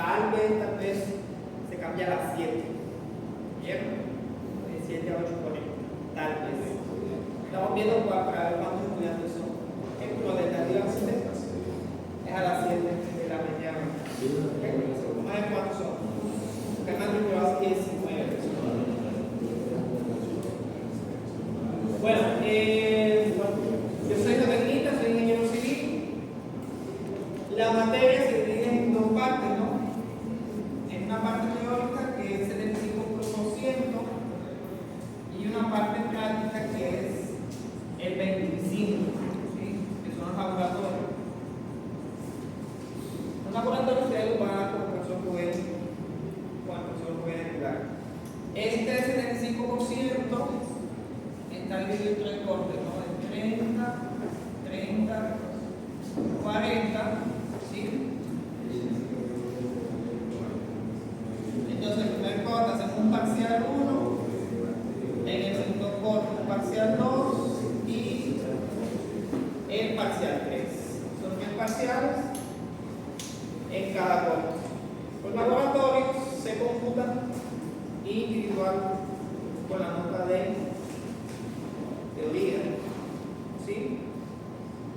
tal vez se cambia a las 7. ¿Bien? De 7 a 8:40. Tal vez. Estamos viendo para ver cuántos estudiantes son. Ejemplo, de alternativa es a las 7 de la mañana. Vamos a ver cuántos son. Que han matriculado 19. Bueno, yo soy zootecnista, soy ingeniero civil. La materia se divide en dos partes, ¿no? En una parte teórica que es el 75% y una parte práctica que es el 25%, ¿sí? Que son los laboratorios. Los laboratorios ustedes los van a dar con el profesor pueden ayudar. Este 75% está dividido en tres cortes, ¿no? En 30, 30, 40, ¿sí? Entonces, en el primer corte hacemos un parcial 1, en el segundo corte un parcial 2 y el parcial 3. Son 3 parciales en cada corte. Los laboratorios se computan individual con la nota de teoría, ¿sí?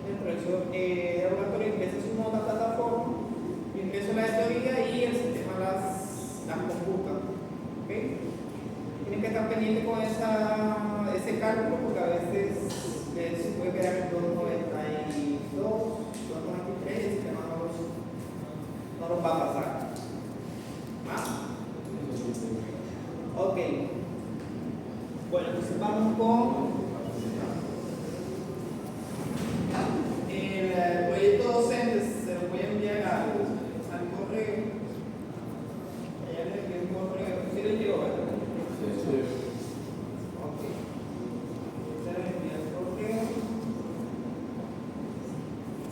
El profesor laboratorio ingresa su nota a plataforma, yo ingreso la de teoría y el sistema las computa, ¿ok? Tienen que estar pendientes con ese cálculo porque a veces se puede quedar en 292, 293 y el sistema no los va a pasar. ¿Más? Ok. Bueno, entonces vamos con el proyecto docente. Se lo voy a enviar al correo. Ella le envió un correo. ¿Sí le llegó, verdad? Sí. Ok. Se le envía el correo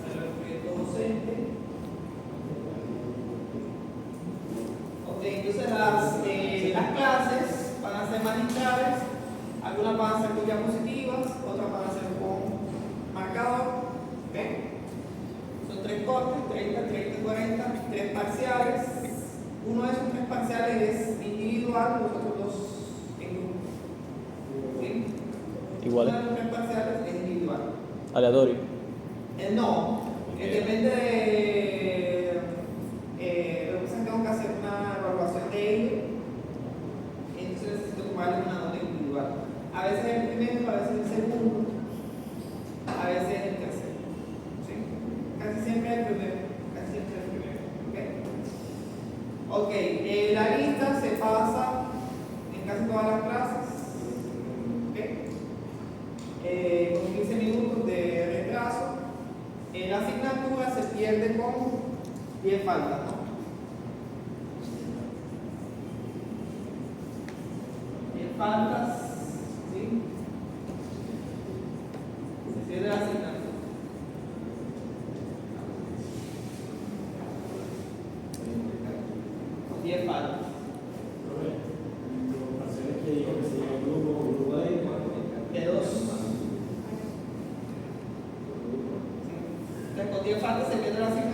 al proyecto docente. Ok, entonces las clases van a ser magistrales. Algunas van a ser con diapositivas, otras van a ser con marcador. ¿Okay? Son 3 cortes, 30, 30 y 40, 3 parciales. Uno de esos 3 parciales es individual, los otros 2 en grupo. ¿Sí? Igual. Uno de los 3 parciales es individual. Aleatorio. No, depende de. Lo que pasa es que tengo que hacer una evaluación de ello. Entonces necesito tomarle una nota individual. A veces el primero, a veces el segundo, a veces el tercero. ¿Sí? Casi siempre el primero. Casi siempre el primero. ¿Ok? Ok, la lista se pasa en casi todas las clases. ¿Ok? Con 15 minutos de retraso. La asignatura se pierde con 10 faltas, ¿no? 10 faltas. ¿Sí? Se pierde la asignatura. Con 10 faltas. Los parciales que dijo que se llama grupo De 2. Entonces, con 10 faltas se pierde la asignatura.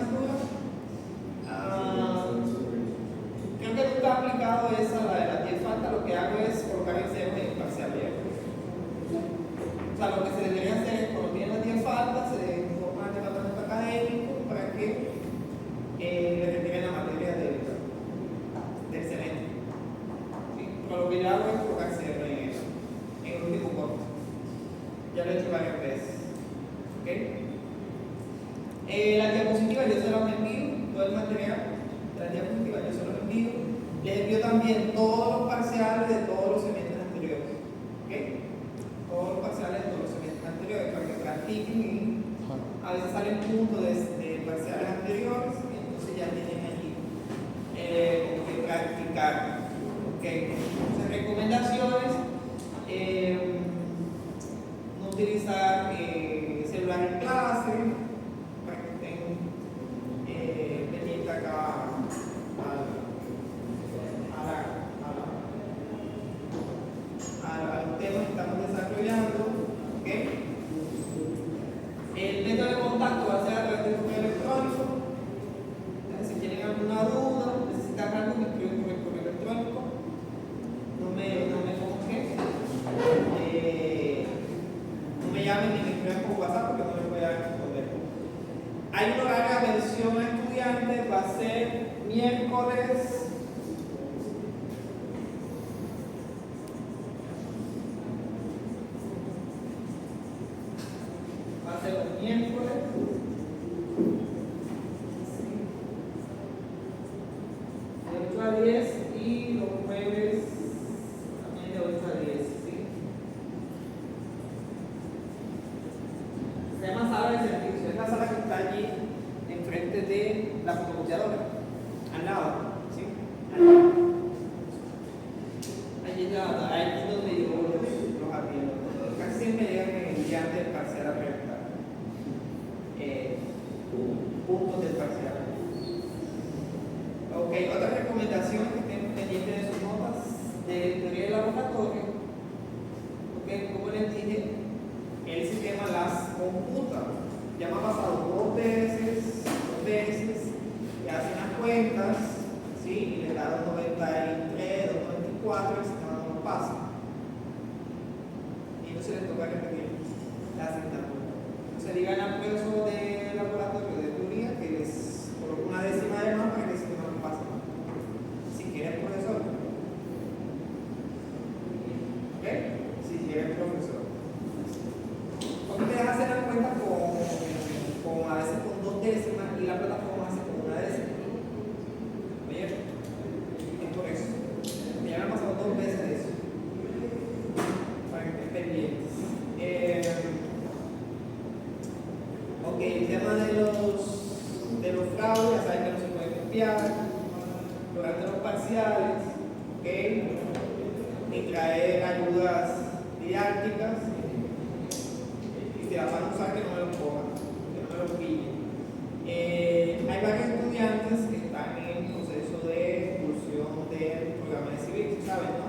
Creo que nunca he aplicado esa, la de las 10 faltas. Lo que hago es colocar el cero en el parcial abierto. O sea, lo que se debería hacer es cuando tienen las 10 faltas, se informa al departamento académico para que le retiren la materia de excelente. ¿Sí? Pero lo que yo hago es colocar cero en el último corte. Ya lo he hecho varias veces. ¿Ok? Las diapositivas yo se las envío, todo el material de las diapositivas yo se los envío. Les envío también todos los parciales de todos los semestres anteriores. ¿Ok? Todos los parciales de todos los semestres anteriores para que practiquen y a veces salen puntos de parciales anteriores y entonces ya tienen allí como que practicar. ¿Ok? Entonces, recomendaciones: no utilizar celular en clase, para que estén pendientes acá a los temas que estamos desarrollando. ¿Okay? El método de contacto va a ser a través del correo electrónico. Entonces, si tienen alguna duda, algo, me escriben por el correo electrónico. No me convoquen. No me llamen ni me escriban por WhatsApp porque no les voy a responder. Hay un horario de atención a estudiantes, va a ser miércoles. Va a ser los miércoles. De 8 a 10 y los jueves también de 8 a 10. ¿Sí? Se llama sala de servicio. Es la sala que está allí enfrente de la fotocopiadora. Al lado. ¿Sí? Al lado. Allí es donde yo los atiendo. Casi siempre llegan en el día antes del parcial a preguntar. Puntos del parcial. Ok, otra recomendación que estén pendientes de sus notas de teoría del laboratorio. Ok, como les dije, el sistema las computa. Ya me ha pasado dos veces, y hace unas cuentas, ¿sí? Y le da 293, 294, y el sistema no lo pasa. Y entonces les toca repetir la asignatura. Entonces digan al profesor de laboratorio de teoría que les coloque una décima de más para que el sistema no pase. Si quieren profesor. ¿Ok? Si quieren profesor. Cuando ustedes hacen la cuenta con a veces con dos décimas y la plataforma hace con una décima. ¿Oye? Es por eso. Ya me han pasado dos veces eso. Para que estén pendientes. Ok, el tema de los fraudes, ya saben que no se puede copiar, durante los parciales, ok, ni traer ayudas didácticas, y si las van a usar que no me lo cojan, que no me lo pillen. Hay varios estudiantes que están en proceso de expulsión del programa de civil, ¿saben, no?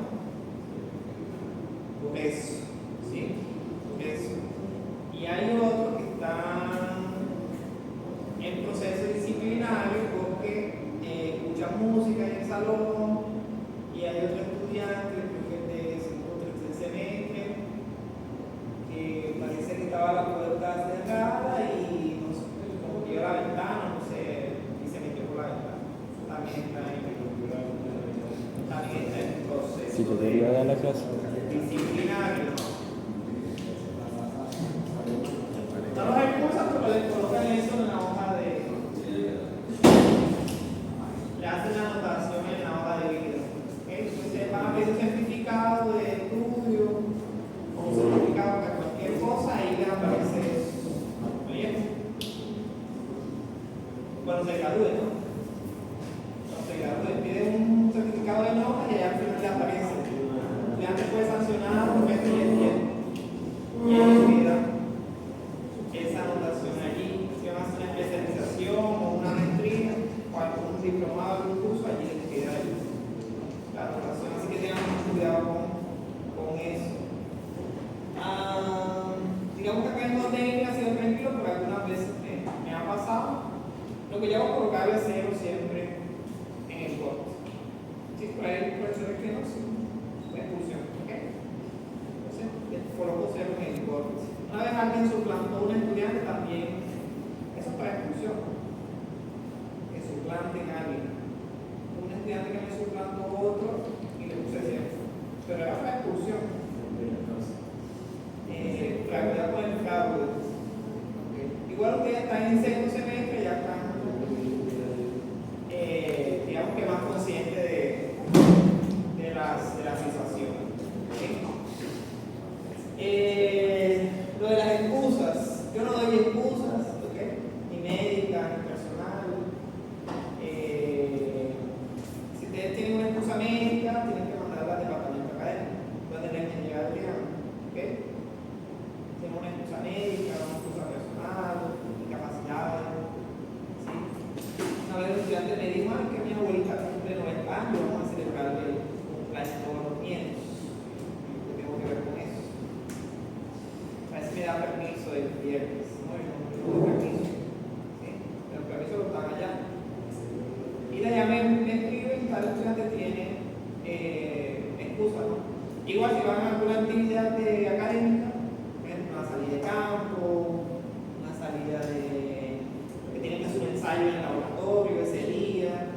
Por eso, ¿sí? Por eso. Y hay otros que están en proceso disciplinario porque escuchan música en el salón, y hay otro estudiante, creo que es de segundo o tercer semestre, que parece que estaba la puerta cerrada y no sé, como que la ventana, no sé, y se metió por la ventana. También está en proceso Si te quería dar la clase. disciplinario. No los expulsan, pero les colocan eso en la hoja de. Le hacen la anotación en la hoja de vida. ¿Okay? Entonces van a pedir un certificado de estudio o un certificado para cualquier cosa y les aparece eso. ¿Oye? Cuando se gradúe, ¿no? Cuando se gradúe, piden un certificado de nota y allá al final le aparece. El estudiante fue sancionado por esto y el tiempo. Y ahí queda esa anotación allí. Si van a hacer una especialización o una maestría o algún diplomado, algún curso, allí les queda ahí la anotación. Así que tengan mucho cuidado con eso. Digamos que acá en Norte ha sido tranquilo, pero algunas veces me ha pasado. Lo que yo hago es colocarle cero siempre en el corte. Sí, por ahí profesores que no, sí. La expulsión, ¿ok? Entonces, coloco cero en el corte. Una vez alguien suplantó a un estudiante también, eso es para expulsión. Que suplanten a alguien. Un estudiante que me suplantó a otro y le puse cero. Pero era para expulsión. Para cuidar con el fraude. Okay. Igual ustedes están en segundo semestre, ya están, digamos que más conscientes de la situación. ¿Okay? Lo de las excusas. Igual si van a alguna actividad académica, por ejemplo, una salida de campo, una salida de que tienen que hacer un ensayo en el laboratorio ese día,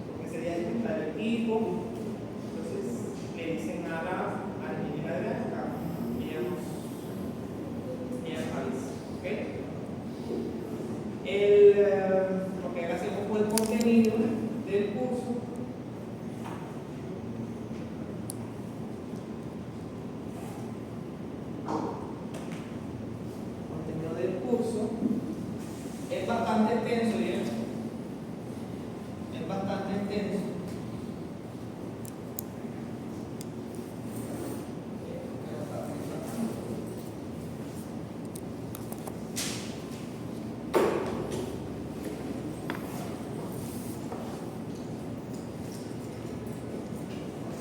porque ese día hay que estar el equipo, entonces le dicen a la niñera de acá, y ella nos avisa, ¿ok? Ok, ahora hacemos con el contenido del curso. Contenido del curso es bastante extenso, ¿bien? Es bastante extenso.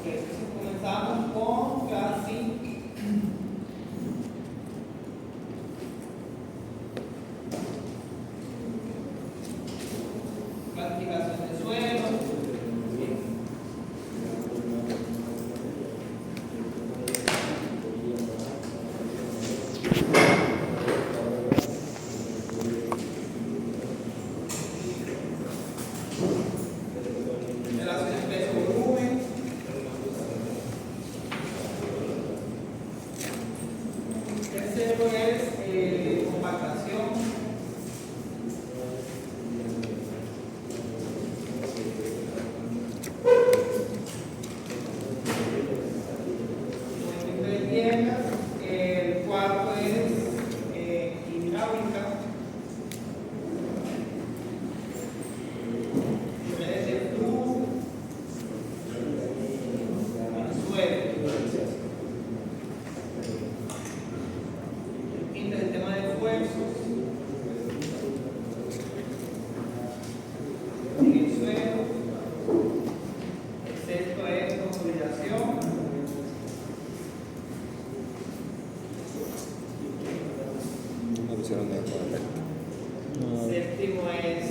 Entonces comenzamos con casi clasificación de suelos, relaciones peso-volumen, tercero es compactación, movimiento de piernas, el cuarto es hidráulica, redes de flujo, suelo. Quinto es el tema de esfuerzos en el suelo. El sexto es consolidación. No pusieron de acuerdo. Séptimo es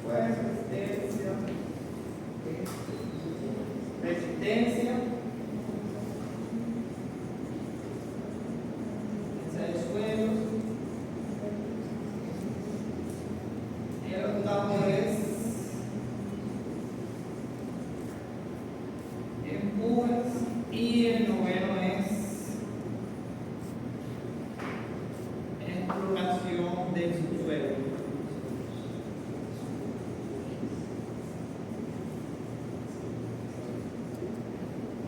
fuerza, resistencia, defensa de suelos. El octavo es empujes y el noveno es exploración del subsuelo.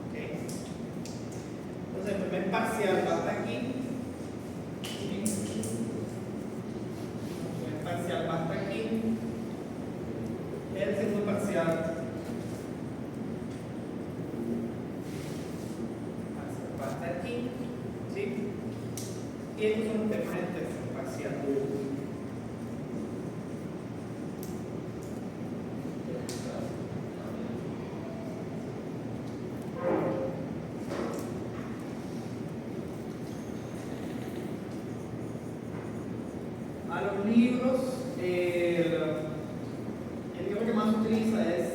Okay. Entonces el primer parcial va hasta aquí. ¿Sí? El primer parcial va hasta aquí. El segundo parcial va hasta aquí. ¿Sí? Y estos son los temas del tercer parcial. A los libros, el libro que más se utiliza es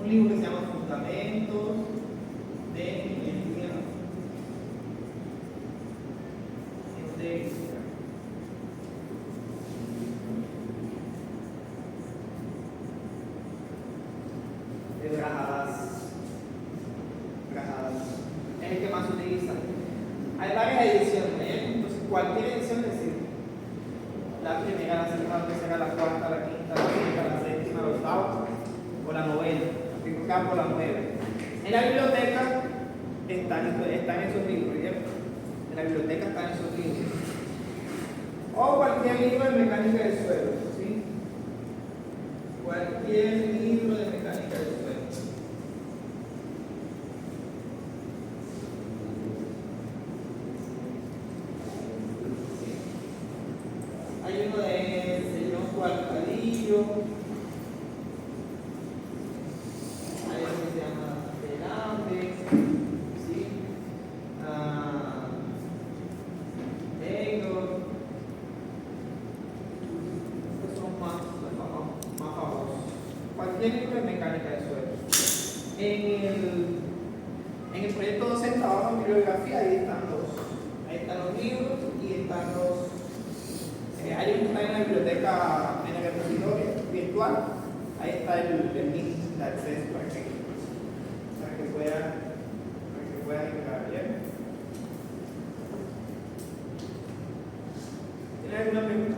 un libro que se llama Fundamentos de Ingeniería Geodésica. De Brajadas. Es el que más se utiliza. Hay varias ediciones, ¿eh? Entonces cualquier edición le sirve. La primera, la segunda, la tercera, la cuarta, la quinta, la sexta, la séptima, la octava o la novena. En campo la 9. En la biblioteca están esos libros, ¿cierto? En la biblioteca están esos libros. O cualquier libro de mecánica del suelo, ¿sí? Cualquier libro de mecánica del suelo. Hay uno de señor Cuartadillo, hay uno que se llama Fernández, ¿sí? Taylor, estos son más famosos. de libros de mecánica de suelo. En el proyecto 12 trabajo en bibliografía, ahí están los libros y están hay un que está en la biblioteca en el repositorio virtual, ahí está el link de acceso para que puedan entrar bien. ¿Tiene alguna pregunta?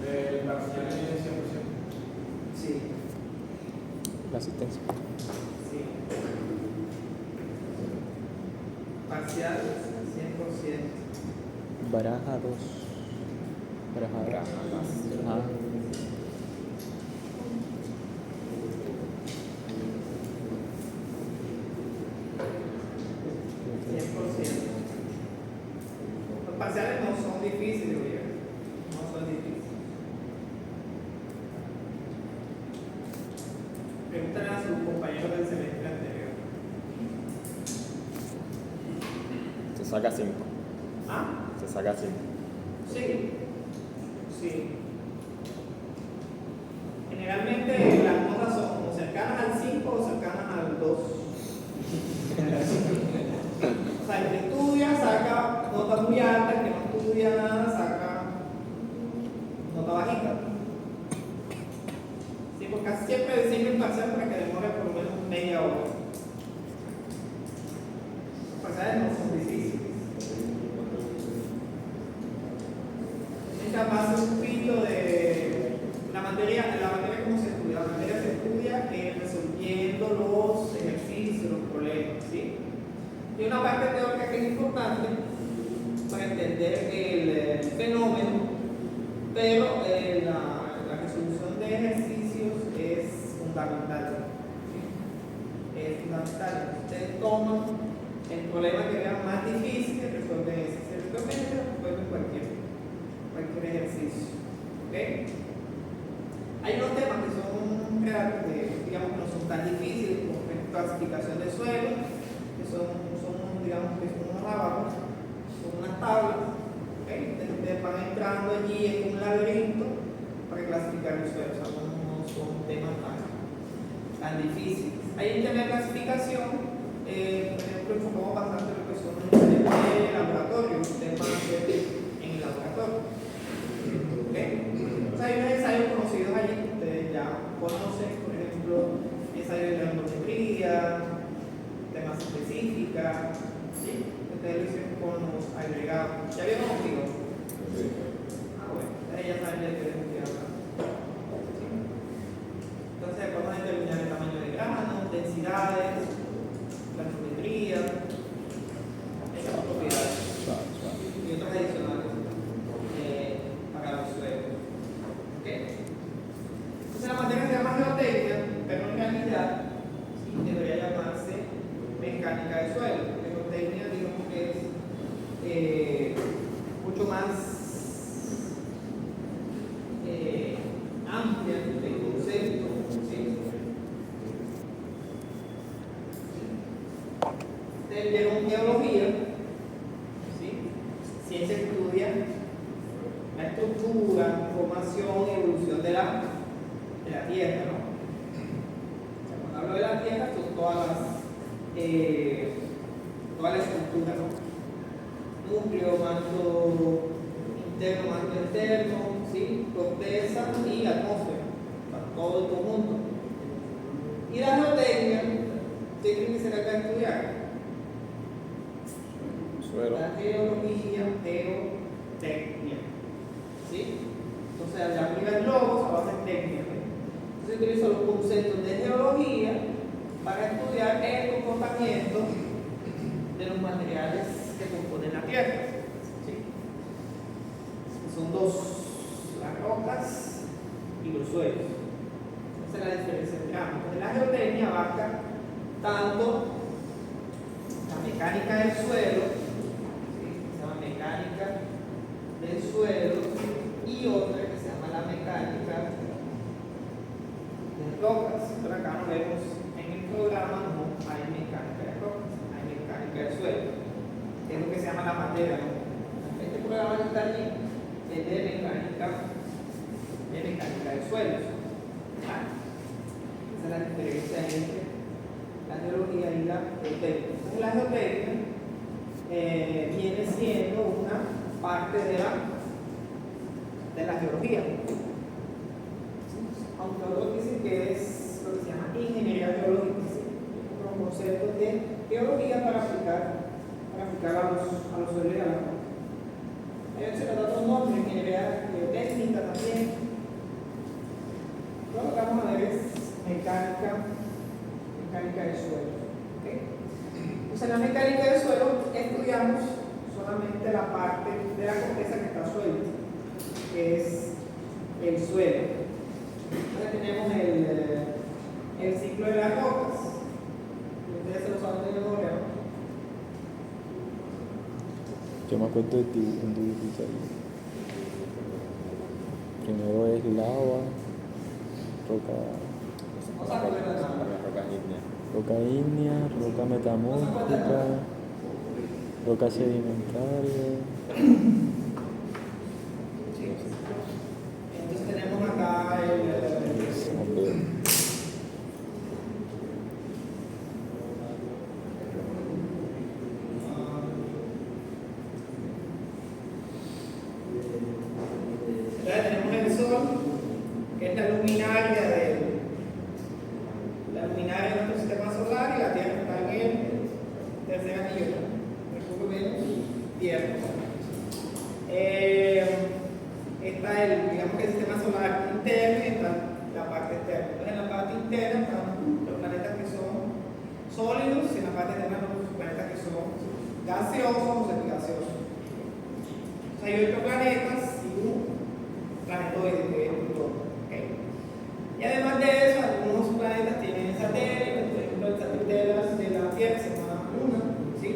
El parcial es 100%. Sí. La asistencia. Sí. Parcial 100%. Baraja 2. Baraja 2. Ajá. Los parciales no son difíciles, oye. No son difíciles. Pregúntale a sus compañeros del semestre anterior. Se saca 5. ¿Ah? Se saca 5. Sí. Sí. Generalmente las notas son como cercanas al 5 o cercanas al 2. O sea, el que estudia saca nota muy alta, el que no estudia nada saca nota bajita. Sí, porque casi siempre diseño el parcial para que demore por lo menos media hora. Los parciales no son difíciles. Esta base un poquito de la materia como se estudia. La materia se estudia resolviendo los ejercicios, los problemas, ¿sí? Y una parte teórica que es importante para entender el fenómeno, pero la resolución de ejercicios es fundamental. ¿Sí? Es fundamental. Ustedes toman el problema que vean más difícil y resuelven ese. Si resuelven cualquier ejercicio. ¿Ok? Hay unos temas que son, digamos, que no son tan difíciles, como clasificación de suelo, que son digamos que son unos trabajos, son unas tablas. ¿Okay? Ustedes van entrando allí en un laberinto para clasificar el suelo. O sea, no son temas tan difíciles. Hay un tema de clasificación, por ejemplo, enfocamos bastante lo que son el laboratorio, temas en el laboratorio. ¿Okay? O sea, hay unos ensayos conocidos allí que ustedes ya conocen, por ejemplo, ensayos de granulometría, temas específicas, ¿sí? Ustedes lo hicieron con los agregados. ¿Ya vieron contigo? Sí. Ah, bueno, ustedes ya saben de qué estoy hablando. ¿Sí? Entonces, vamos a determinar el tamaño de grano, densidades, granulometría, esas propiedades y otras adicionales para los suelos. ¿Okay? Entonces, la materia se llama geotecnia, pero en realidad sí, debería llamarse mecánica de suelo. Geotecnia, digamos que es mucho más amplia el concepto. ¿Sí? Ustedes vieron geología, ¿sí? Ciencia que estudia la estructura, formación y evolución de la Tierra, ¿no? O sea, cuando hablo de la Tierra, son toda la estructura, ¿no? Núcleo, manto interno, manto externo, ¿sí? Corteza y atmósfera, o sea, todo el conjunto. Y la geotecnia, ¿qué creen que se trata de estudiar? Suelo. La geología, geotecnia. ¿Sí? Entonces, al aplicar globos, a base técnica. Entonces, utilizo los conceptos de geología para estudiar el comportamiento de los materiales que componen la Tierra. ¿Sí? Son dos, las rocas y los suelos. Esa es la diferencia entre ambos. Entonces, la geotecnia abarca tanto la mecánica del suelo, ¿sí? Se llama mecánica del suelo, y otra que se llama la mecánica de rocas. Pero acá no vemos en el programa, no hay mecánica de rocas, hay mecánica del suelo, que es lo que se llama la materia, ¿no? Este programa que está allí de mecánica de suelos. ¿Vale? Esa es la diferencia entre la geología y la geotécnica. La geotécnica viene siendo una parte de la geología. Aunque otros dicen que es lo que se llama ingeniería geológica, ¿sí? Unos conceptos de geología para aplicar a los suelos y a la roca. Hay otros nombres, ingeniería geotécnica también. Lo que vamos a ver es mecánica de suelo. ¿Okay? Entonces, en la mecánica de suelo estudiamos solamente la parte de la corteza que está suelta, que es el suelo. Entonces tenemos el ciclo de las rocas. Ustedes se lo saben de memoria, ¿no? Yo me acuerdo de un dibujito ahí. Primero es lava, roca, No se acuerdan nada. roca ígnea, roca metamórfica, roca sedimentaria. Entonces tenemos acá Hombre, tenemos el sol, que es la luminaria de nuestro sistema solar, y la Tierra está en el tercer anillo, Mercurio, Venus, Tierra. Está digamos que el sistema solar interno y está la parte externa. Entonces, en la parte interna están los planetas que son sólidos, y en la parte externa los planetas que son gaseosos o semigaseosos. Hay 8 planetas y un planetoide que es Plutón. ¿Okay? Y además de eso, algunos planetas tienen satélites, por ejemplo el satélite de la Tierra se llama Luna, ¿sí?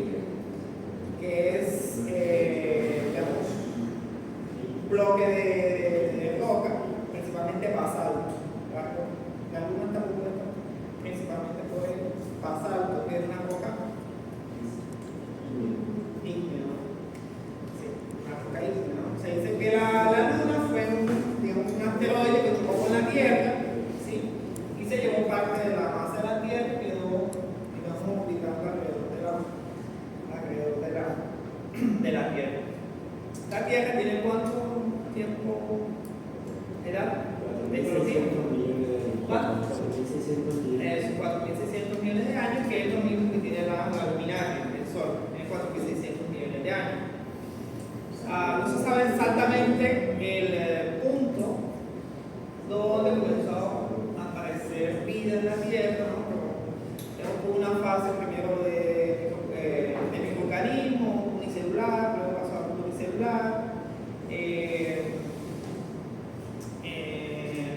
Que es, digamos, un bloque de roca, principalmente basalto. La Luna está compuesta principalmente por el basalto, que es una roca ígnea, ¿no? Sí, una roca ígnea, ¿no? Se dice que la Luna fue un asteroide que tocó con la Tierra, ¿sí? Y se llevó parte de la masa de la Tierra y quedó, digamos, orbitando alrededor de la Tierra. La Tierra tiene ¿cuánto tiempo de edad? De crecimiento. 4.600 millones de años, que es lo mismo que tiene la luminaria, el Sol, tiene 4.600 millones de años. No se sabe exactamente el punto donde comenzó a aparecer vida en la Tierra, ¿no? Hubo una fase primero de microorganismo unicelular, luego pasó a pluricelular,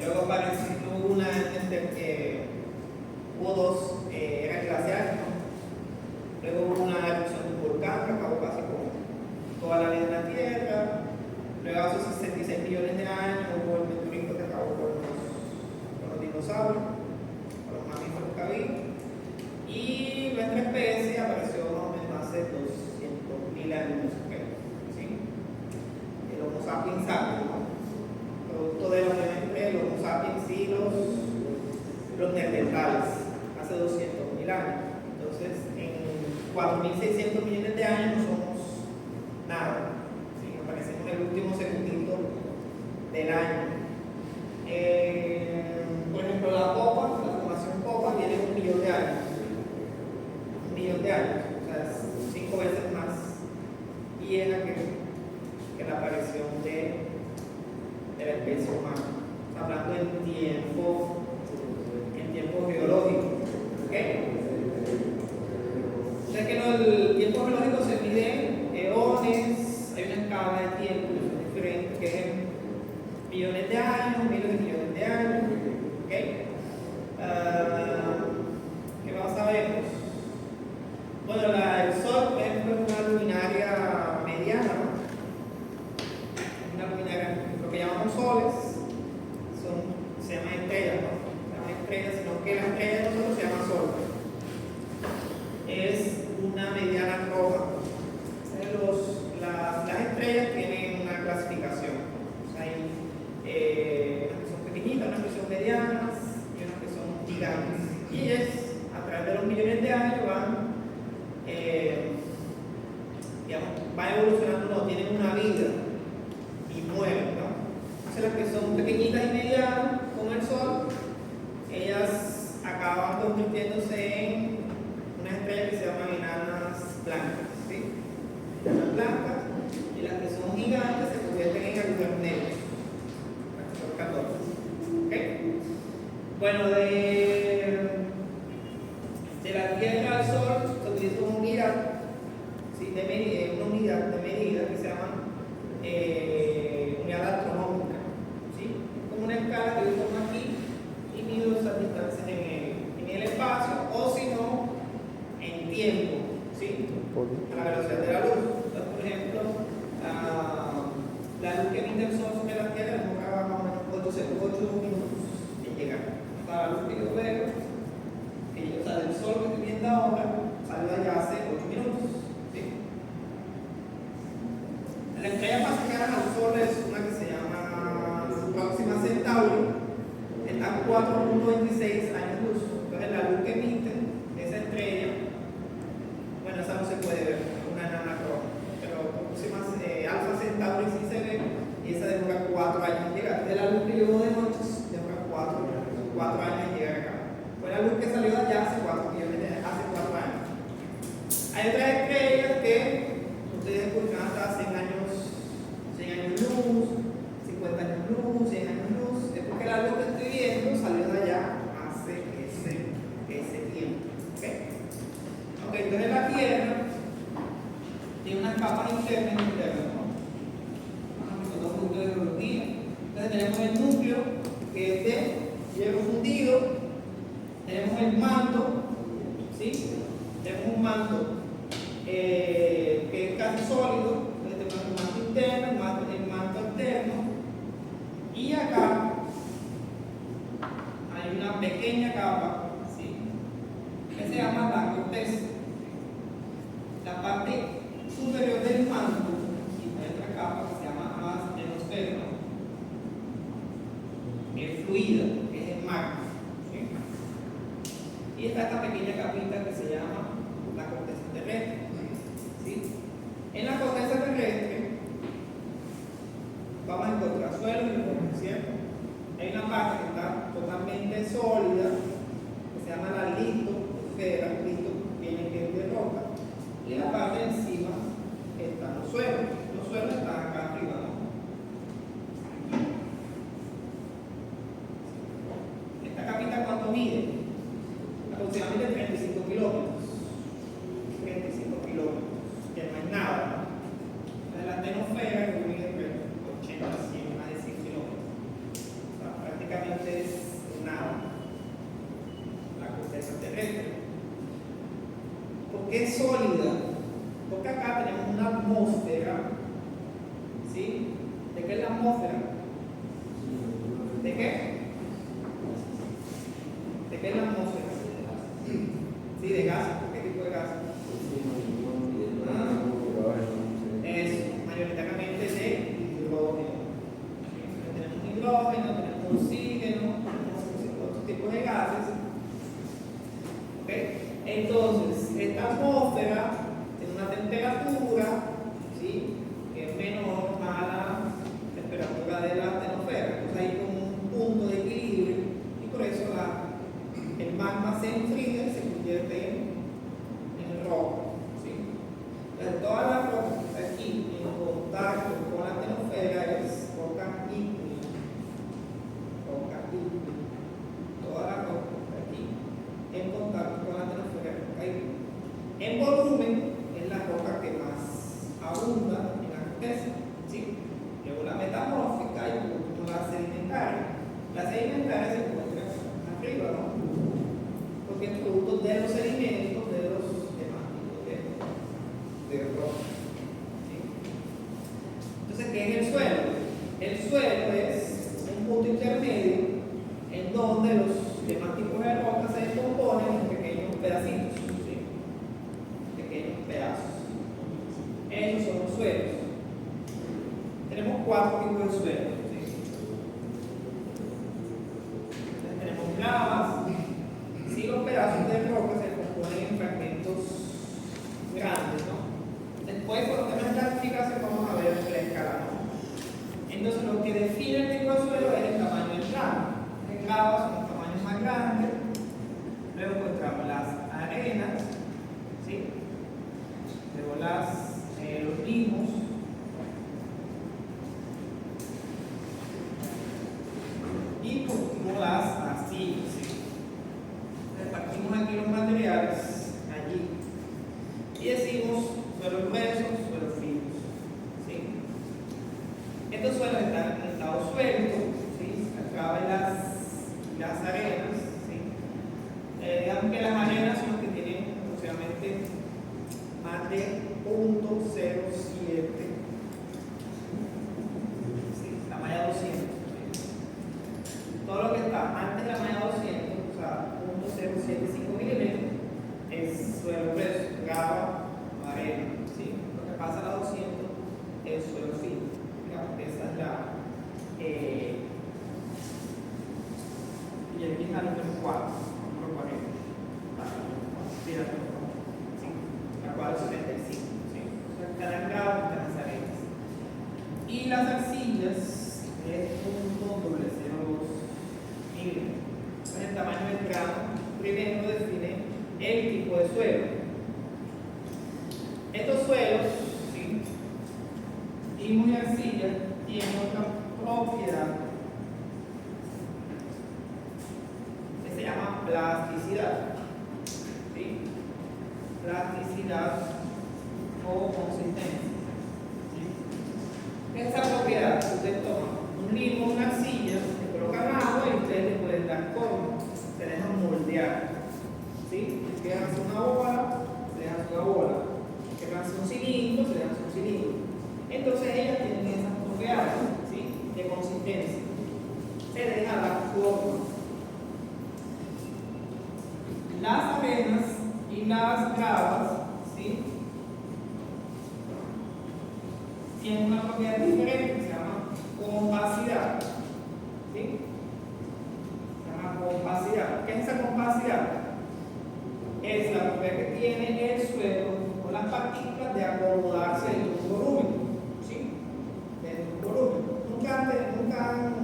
luego apareció hubo dos eras glaciares, ¿no? Luego hubo una erupción de un volcán que acabó casi con toda la vida en la Tierra. Luego hace 66 millones de años hubo el meteorito que acabó con los dinosaurios, con los mamíferos que había. Y nuestra especie apareció más o menos hace 200.000 años, ¿sí? El Homo sapiens sapiens, ¿no? Producto de la unión entre el Homo sapiens y los neandertales, hace 200.000 años. Entonces, en 4.600 millones de años no somos nada. ¿Sí? Aparecemos en el último segundito del año. Por ejemplo, la formación Popa tiene 1 millón de años. 1 millón de años, o sea, es 5 veces más vieja que la aparición de la especie humana. Hablando en tiempo geológico. ¿Okay? O sea que el tiempo geológico se mide en eones, hay una escala de tiempo diferente que es en millones de años, miles de millones de años. ¿Okay? ¿Qué más sabemos? Bueno, el Sol, por ejemplo, es una luminaria mediana, ¿no? Una luminaria, lo que llamamos soles, se llaman estrellas, ¿no? Sino que la estrella de nosotros se llama Sol. Es una mediana roja. Las estrellas tienen una clasificación. va evolucionando, no, tienen una vida y mueren, ¿no? Entonces las que son pequeñitas y medianas con el Sol, ellas acaban convirtiéndose en unas estrellas que se llaman enanas blancas, ¿sí? Enanas blancas, y las que son gigantes se convierten en agujeros negros. Factor 14. ¿Ok? Bueno, de la Tierra al Sol se utiliza una unidad, ¿sí? Una unidad de medida que se llama unidad astronómica, ¿sí? Como una escala que yo tomo aquí y mido esas distancias en el espacio, o si no, en tiempo, ¿sí? A la velocidad de la luz. Entonces, por ejemplo, la luz que emite el Sol sobre la Tierra demora más o menos 8 minutos en llegar. Para la luz que yo veo, o sea, del Sol que estoy viendo ahora, salió allá hace 8 minutos. ¿Sí? La estrella más cercana al Sol es una que se llama Próxima Centauri, está a 4.26 años luz. Entonces, la luz que emite esa estrella, bueno, esa no se puede ver, es una enana roja, pero Próxima Alpha Centauri sí se ve, y esa demora 4 años en llegar. De la luz que yo veo de noche, demora 4 años en llegar acá. Fue la luz que salió de allá hace 4 años. Hay otras estrellas que ustedes escuchan hasta 100 años luz, 50 años luz, 100 años luz. Es porque la luz que estoy viendo salió de allá hace ese tiempo. ¿Ok? Entonces la Tierra tiene unas capas internas y externas, ¿no? Son dos puntos de biología. Entonces tenemos el núcleo, que es de hierro fundido. Tenemos el manto, ¿sí? Tenemos un manto que es casi sólido, tenemos el manto interno, el manto externo, y acá hay una pequeña capa, ¿sí? Que se llama la corteza. La parte superior del manto, y hay otra capa que se llama astenosfera, que es fluida, que es el magma. Y está esta pequeña capita que se llama la corteza terrestre. ¿Sí? En la corteza terrestre vamos a encontrar suelo y roca, ¿cierto? Hay una parte que está totalmente sólida, que se llama la litosfera. Listo viene que es de roca. Y la parte de encima están los suelos. Los suelos están acá arriba, ¿no? Esta capita, ¿cuánto mide? Aproximadamente 35 kilómetros. 35 kilómetros, que no es nada, ¿no? La astenosfera que mide 80, 100, más de 100 kilómetros. O sea, prácticamente es nada. La corteza terrestre. ¿Por qué es sólida? Porque acá tenemos una atmósfera. ¿Sí? ¿De qué es la atmósfera? ¿De qué? ¿De qué es la atmósfera? Sí, de gas. ¿Qué tipo de gas? Es mayoritariamente de hidrógeno. Tenemos hidrógeno, tenemos oxígeno, tenemos otros tipos de gases. ¿Ok? Entonces, esta atmósfera tiene una temperatura, ¿sí?, que es menor a la temperatura de la atenosfera. Entonces hay como un punto de equilibrio y por eso el magma se enfría y se convierte en roca. ¿Sí? Entonces, toda la roca que está aquí en contacto con la atenosfera es roca ígnea. Roca ígnea. Toda la roca que está aquí en contacto con la atenosfera es roca ígnea. En volumen es la roca que más abunda en la corteza. ¿Sí? Luego la metamórfica y por último la sedimentaria. La sedimentaria se encuentra arriba, ¿no? Porque es producto de los sedimentos de los demás tipos de roca. ¿Sí? Entonces, ¿qué es el suelo? El suelo es un punto intermedio en donde los demás tipos de roca se descomponen en pequeños pedacitos, ¿sí? Pequeños pedazos. Esos son los suelos. Tenemos 4 tipos de suelos. ¿Sí? Entonces, tenemos lavas. Si los pedazos de roca se componen en fragmentos grandes, ¿no? Después, por lo menos los limos. Y por último las arcillas. ¿Sí? Repartimos aquí los materiales allí. Y decimos suelos gruesos, suelos finos. ¿Sí? Estos suelos están en estado suelto, ¿sí? Acá ven las arenas. ¿Sí? Digamos que las arenas son las que tienen aproximadamente más de 0.07, ¿sí? La malla 200. ¿Sí? Todo lo que está antes de la malla 200, o sea, 0.075 milímetros, es suelo grueso, grava o arena. ¿Sí? Lo que pasa a la 200 es suelo fino. Digamos que esa es la. Y aquí está el número 4, número 40. Sí, la 475. ¿Sí? O sea, están en grado, están en las arenas. Y las arcillas es 0.002 milímetros. Entonces, el tamaño del grano primero define el tipo de suelo. Estos suelos, ¿sí? Limos y arcillas tienen otra propiedad que se llama plasticidad. ¿Sí? Plasticidad o consistencia. ¿Sí? Esta propiedad, ustedes toman un limo, una arcilla, le colocan agua y ustedes le pueden dar forma, se dejan moldear. ¿Sí? Si quieren hacer una bola, se dejan una bola. Si quieren hacer un cilindro, se dejan un cilindro. Entonces ellas tienen esas propiedades, ¿sí? De consistencia. Se deja dar forma. Las arenas y las gravas, ¿sí? Tienen una propiedad diferente que se llama compacidad. ¿Sí? Se llama compacidad. ¿Qué es esa compacidad? Es la propiedad que tiene el suelo con las partículas de acomodarse dentro de un volumen. ¿Sí? Dentro de un volumen. Nunca han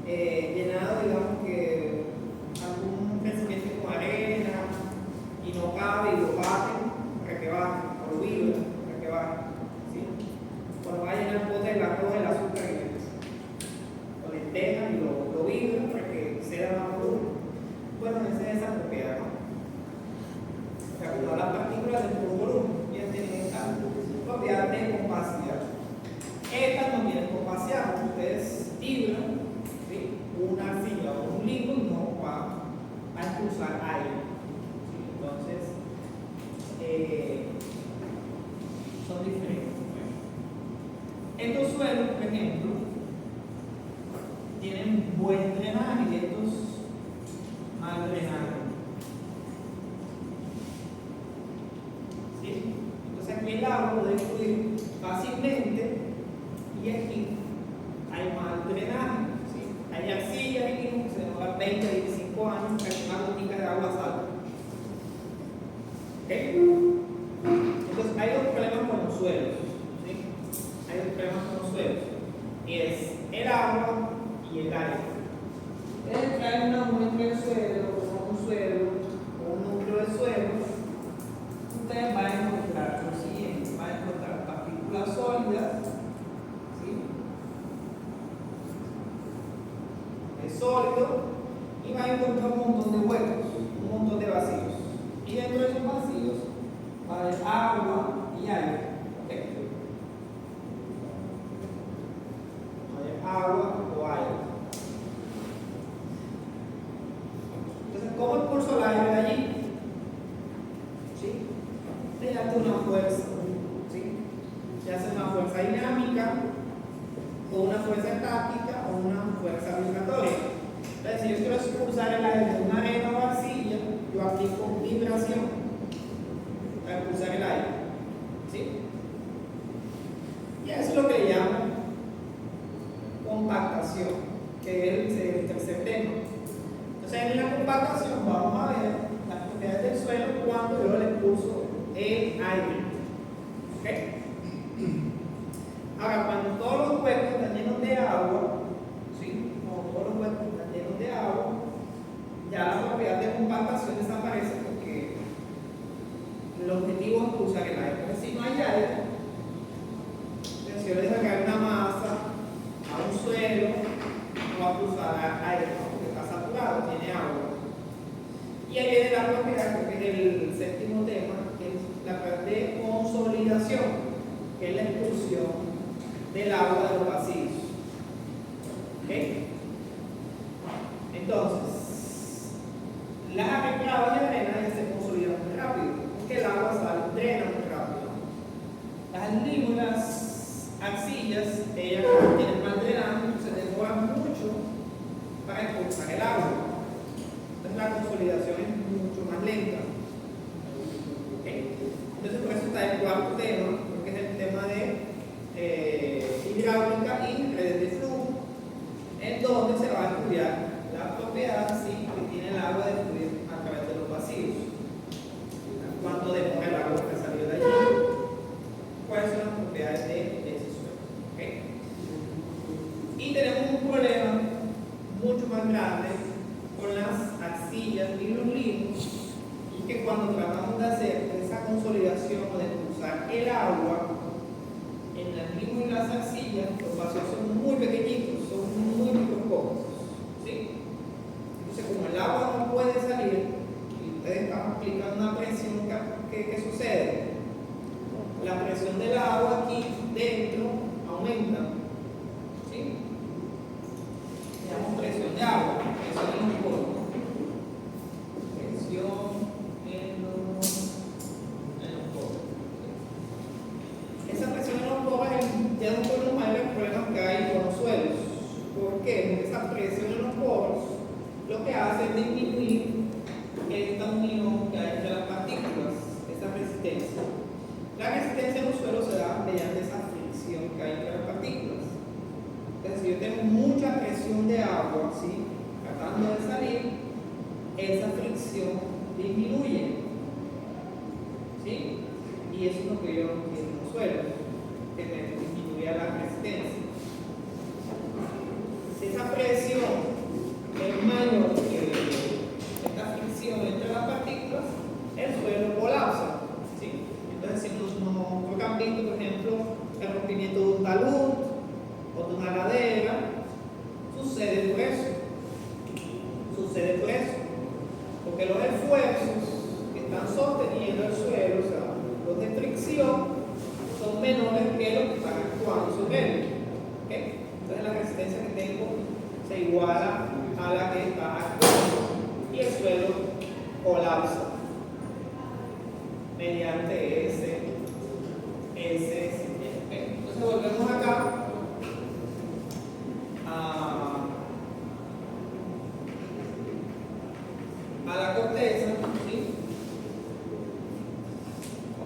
llenado, digamos, que algún recipiente con arena y no cabe y lo baten para que baje, o lo vibra para que baje. ¿Sí? Cuando vayan al pote del arroz, el azúcar y lo lentejas y lo vibra para que sea más volumen. Bueno, esa es esa propiedad, ¿no? O sea, todas las partículas dentro de un volumen ya tienen esta propiedad de compacidad. Estas no tienen compacidad, ustedes vibran, ¿sí? Una arcilla o un limo no va a expulsar aire. ¿Sí? Entonces, son diferentes. Estos suelos, por ejemplo, tienen buen drenaje y estos mal drenaje. ¿Sí? Entonces aquí el agua puede fluir fácilmente y aquí hay mal drenaje. ¿Sí? Hay arcillas y limos que se demoran 20 a 25 años para que una gotita de agua salga. ¿Okay? Entonces hay dos problemas con los suelos. ¿Sí? Hay dos problemas con los suelos. Y es el agua y el aire. Ustedes traen una muestra de suelo, o un suelo, o un núcleo de suelo, ustedes van a encontrar lo siguiente: van a encontrar partículas sólidas, ¿sí? Es sólido, y van a encontrar un montón de huecos, un montón de vacíos. Y dentro de esos vacíos va a haber agua y aire. ¿Okay? Va a haber agua o aire. Entonces, ¿cómo expulso el aire de allí? ¿Sí? Se hace una fuerza. ¿Sí? Se hace una fuerza dinámica, o una fuerza estática, o una fuerza vibratoria. Entonces, si yo quiero expulsar el aire de una arena o arcilla, yo aplico vibración para expulsar el aire. ¿Sí? Y eso es lo que le llamo compactación, que es el tercer tema. Entonces, en la compactación vamos a ver las propiedades del suelo cuando yo le expulso el aire. ¿Okay? Ahora, cuando todos los huecos están llenos de agua, ¿sí? Cuando todos los huecos están llenos de agua, ya la propiedad de compactación desaparece porque el objetivo es expulsar el aire. Es decir, distribución del agua de los vacíos. ¿Ok? Entonces, las arregradas de arena ya se consolidan muy rápido, porque el agua drena muy rápido. Las límulas, arcillas, ellas tienen mal drenaje, se demoran mucho para expulsar el agua. Entonces la consolidación es mucho más lenta. ¿Okay? Entonces por eso está el cuarto tema, porque es el tema de hidráulica y redes de flujo, en donde se va a estudiar la propiedad que tiene el agua de fluir a través de los vacíos. Cuánto demora el agua que salió de allí, cuáles son las propiedades de ese suelo. ¿Okay? Y tenemos un problema mucho más grande con las arcillas y los limos, que cuando tratamos de hacer esa consolidación o de expulsar el agua en las limos y las arcillas, los vacíos son muy pequeñitos, son muy microscópicos, ¿sí? Entonces, como el agua no puede salir y ustedes están aplicando una presión, ¿qué sucede? La presión del agua aquí dentro aumenta, ¿sí? Llamamos presión de agua, presión en los poros. Presión en los poros. Esa presión en los poros ya no son los mayores problemas que hay con los suelos. ¿Por qué? Porque esa presión en los poros lo que hace es disminuir esta unión que hay entre las partículas, esa resistencia. La resistencia en los suelos se da mediante esa fricción que hay entre las partículas. Entonces, si yo tengo mucha presión de agua, ¿sí?, tratando de salir, esa fricción disminuye, ¿sí? Y eso es lo que yo quiero en los suelos, que me disminuya la resistencia. Si esa presión es mayor que esta fricción entre las partículas, el suelo colapsa, ¿sí? Entonces, si nosotros han visto, por ejemplo, el rompimiento de un talud o de una ladera, sucede por eso. Sucede por eso. Porque los esfuerzos que están sosteniendo el suelo, o sea, los de fricción, son menores que los que están actuando sobre él. ¿Okay? Entonces la resistencia que tengo se iguala a la que está actuando y el suelo colapsa mediante ese sistema. ¿Okay? Entonces volvemos acá a la corteza, ¿sí?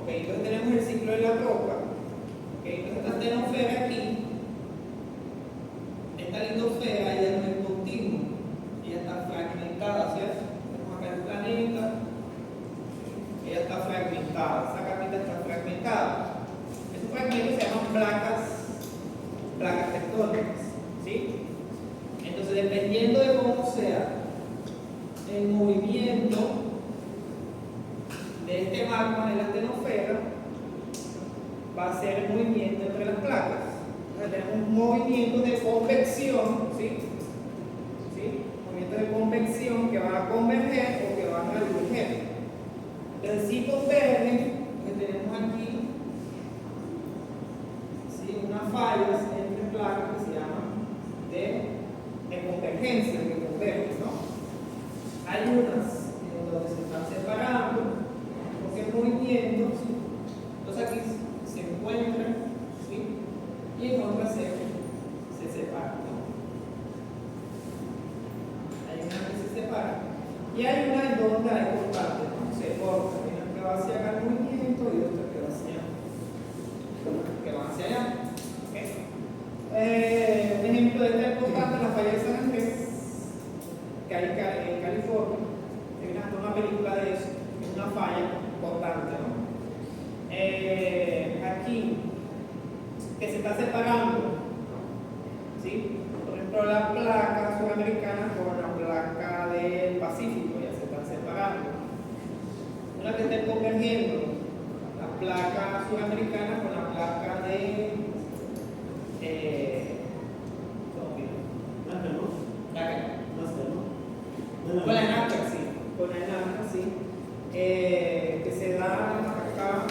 Ok, entonces tenemos el ciclo de la roca. Ok, entonces esta astenosfera aquí, esta litosfera, ella no es continua, ella está fragmentada, ¿cierto? Tenemos acá el planeta, ella está fragmentada, esa capita está fragmentada. Esos fragmentos se llaman placas tectónicas, ¿sí? Entonces, dependiendo de cómo sea el movimiento de este magma en la astenosfera, va a ser el movimiento entre las placas. Entonces, tenemos un movimiento de convección, ¿sí? ¿Sí? Movimiento de convección que van a converger o que van a diverger. Entonces, si convergen, pues tenemos aquí, ¿sí?, unas fallas entre placas que se llaman de convergencia, que convergen, ¿no? Hay unas en donde se están separando porque el movimiento, ¿sí?, entonces aquí se encuentran, ¿sí?, y en otras se separan, ¿no? Hay una que se separa y hay una en donde hay cortantes, ¿no? Se corta, hay una que va hacia acá el movimiento y otra que va hacia allá. ¿Okay? Un ejemplo de esta cortante, la falla de San Andrés, que hay en California. Hay una película de eso, es una falla cortante, ¿no? Aquí, que se está separando, ¿sí? Por ejemplo, la placa sudamericana con la placa del Pacífico, ya se están separando. Una que está convergiendo, la placa sudamericana con la placa de con la NACA, sí, con la NACA, sí, que se da acá,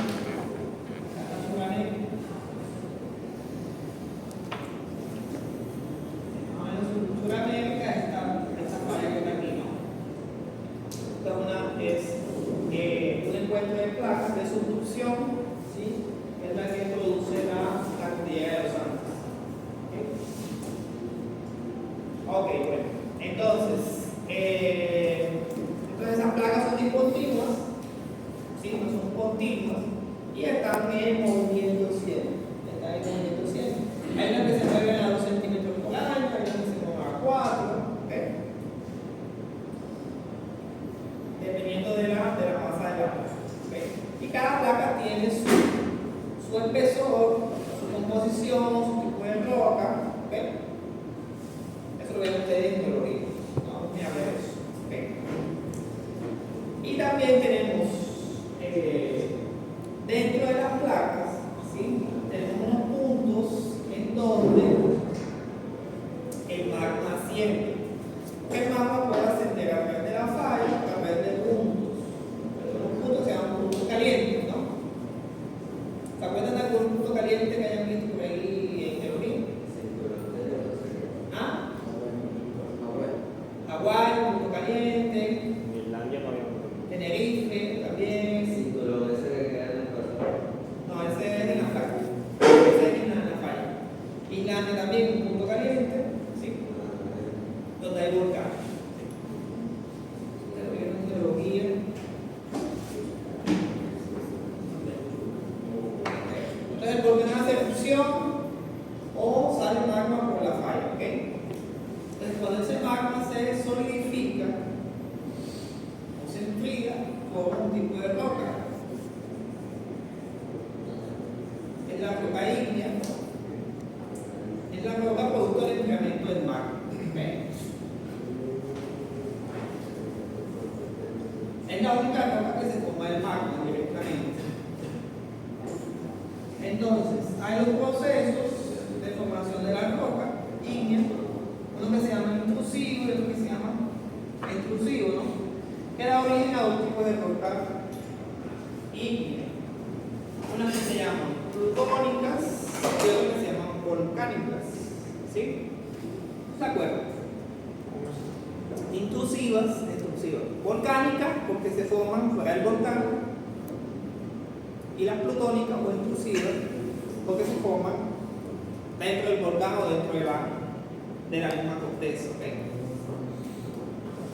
su espesor, su composición, su tipo de roca, ¿ok? Eso lo ven ustedes en teoría. Vamos a ver eso, ¿ok? Y también tenemos dentro de las placas, ¿sí? Tenemos unos puntos en donde el magma asciende. El magma puede ascender a través de la falla, a través de puntos. Los puntos se llaman puntos calientes, ¿no? ¿Se acuerdan de algún punto caliente que hayan visto por ahí en teoría? ¿Ah? Hawái, un punto caliente. En Islandia no había un Tenerife también. Cinturón ese que queda en el corazón. No, ese es en la falla. Ese es en la falla. Islandia también, un punto caliente, ¿sí? Donde hay volcanes. Ustedes vieron geología. Entonces, el volcán hace erupción o sale magma por la falla, ¿ok? Entonces, cuando ese magma se solidifica o se enfría, forma un tipo de roca. Es la roca ígnea, es la roca producto del enfriamiento del magma. ¿Okay? Es la única roca que se forma del magma directamente. Entonces, hay los procesos de formación de la roca ígnea, uno que se llama intrusivo y otro que se llama extrusivo, ¿no? Que da origen a dos tipos de roca ígnea. Una que se llaman plutónicas y otra que se llaman volcánicas. ¿Sí? ¿Se acuerdan? Intrusivas, extrusivas. Volcánicas porque se forman fuera del volcán. Y las plutónicas o intrusivas porque se forman dentro del volcán o dentro de la misma corteza. ¿Okay?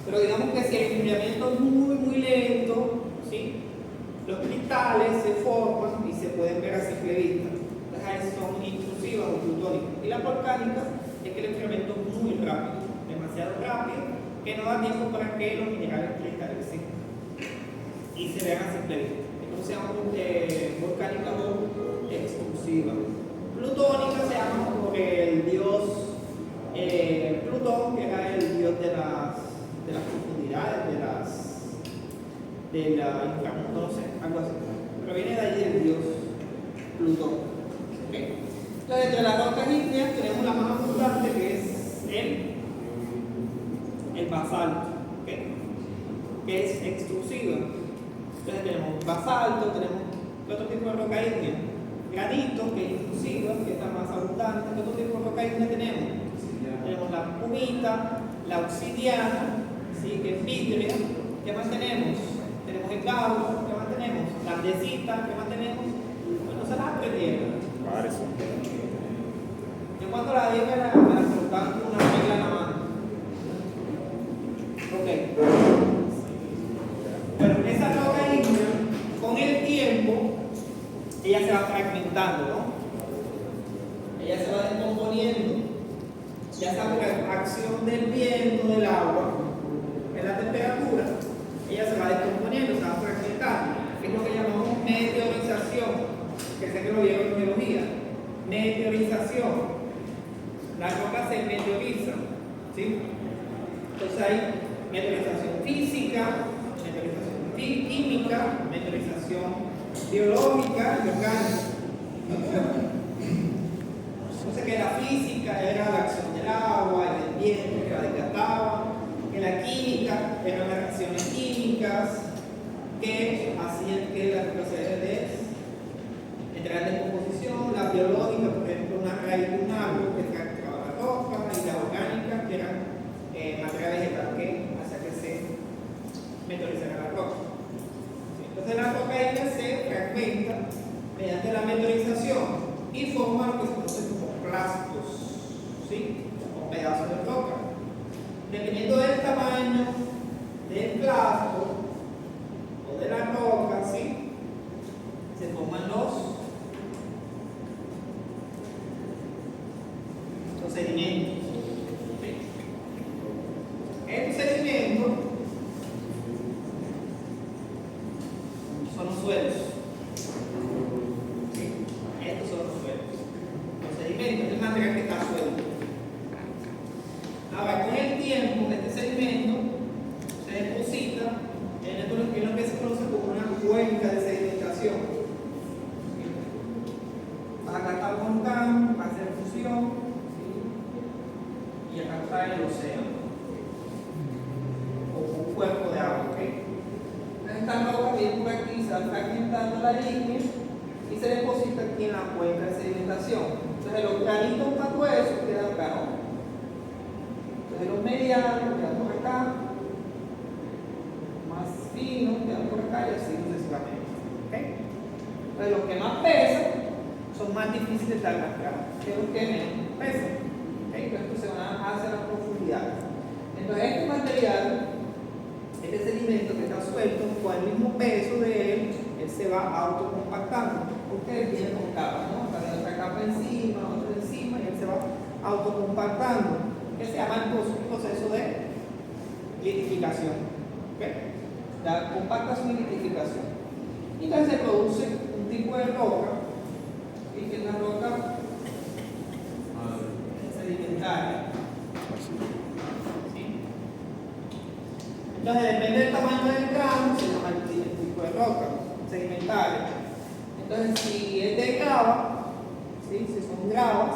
Pero digamos que si el enfriamiento es muy, muy lento, ¿sí? Los cristales se forman y se pueden ver a simple vista. Entonces son intrusivas o plutónicas. Y las volcánicas es que el enfriamiento es muy rápido, demasiado rápido, que no da tiempo para que los minerales cristalizen y se vean a simple vista. Entonces se llaman volcánicas o extrusivas. Plutónicas se llaman por el dios Plutón, que era el dios de las profundidades, de la inframundo, no sé, algo así. Pero viene de ahí el dios Plutón. ¿Okay? Entonces, entre las rocas ígneas tenemos la más abundante, que es el basalto, ¿okay? Que es extrusiva. Entonces tenemos basalto, tenemos otro tipo de roca ígnea, granito, que es intrusiva, que es la más abundante. ¿Qué otro tipo de roca ígnea tenemos? Tenemos la pumita, la obsidiana, ¿sí? Que es vítrea. ¿Qué más tenemos? Tenemos el gauro, ¿qué más tenemos? La andesita, ¿qué más tenemos? Bueno, se las aprendieron. Yo cuando la dije me la colocaban con una regla en la mano. Ok. Pero esa roca ígnea, con el tiempo, ella se va fragmentando, ¿no? Ella se va descomponiendo. Ya saben que la acción del viento, del agua, en la temperatura, ella se va descomponiendo, se va fragmentando. Es lo que llamamos meteorización, que sé que lo vieron en geología. Meteorización. Las rocas se meteorizan, ¿sí? Entonces hay meteorización física, meteorización química, meteorización biológica y orgánica. Entonces que la física era la acción del agua y del viento que la desgastaba, que la química eran las reacciones químicas que hacían que las procesos entraran en descomposición, la biológica, por ejemplo, una raíz de un árbol que fracturaba la roca, y la orgánica, que eran materia vegetal que hacía que se meteorizara la roca. Entonces la roca ígnea se fragmenta mediante la meteorización y forma lo que se conoce como plastos, ¿sí? O pedazos de roca. Dependiendo del tamaño del plasto o de la roca, ¿sí? Se forman los sedimentos. ¿Sí? Estos sedimentos son los suelos. ¿Sí? volcán, hace fusión, ¿sí? Y acá está el océano, o un cuerpo de agua, ¿ok? Esta roca viene por aquí, se va fragmentando la línea y se deposita aquí en la cuenca de sedimentación. Entonces los granitos más gruesos quedan acá, ¿no? Entonces los medianos quedan por acá, más finos quedan por acá y así sucesivamente, ¿ok? Entonces los que más pesan son más difíciles de arrastrar que los que menos pesan, ¿ok? Entonces se van hacia la profundidad. Entonces este material, este sedimento que está suelto, con el mismo peso de él se va autocompactando, porque viene con capas, ¿no? Está otra capa encima, otra encima, y él se va autocompactando, que se llama el proceso de litificación, ¿ok? La compactación y litificación. Y entonces se produce un tipo de roca, y que es la roca sedimentaria. ¿Sí? Entonces depende del tamaño del grano, se llama el tipo de roca sedimentaria. Entonces si es de grava, ¿sí? Si son gravas,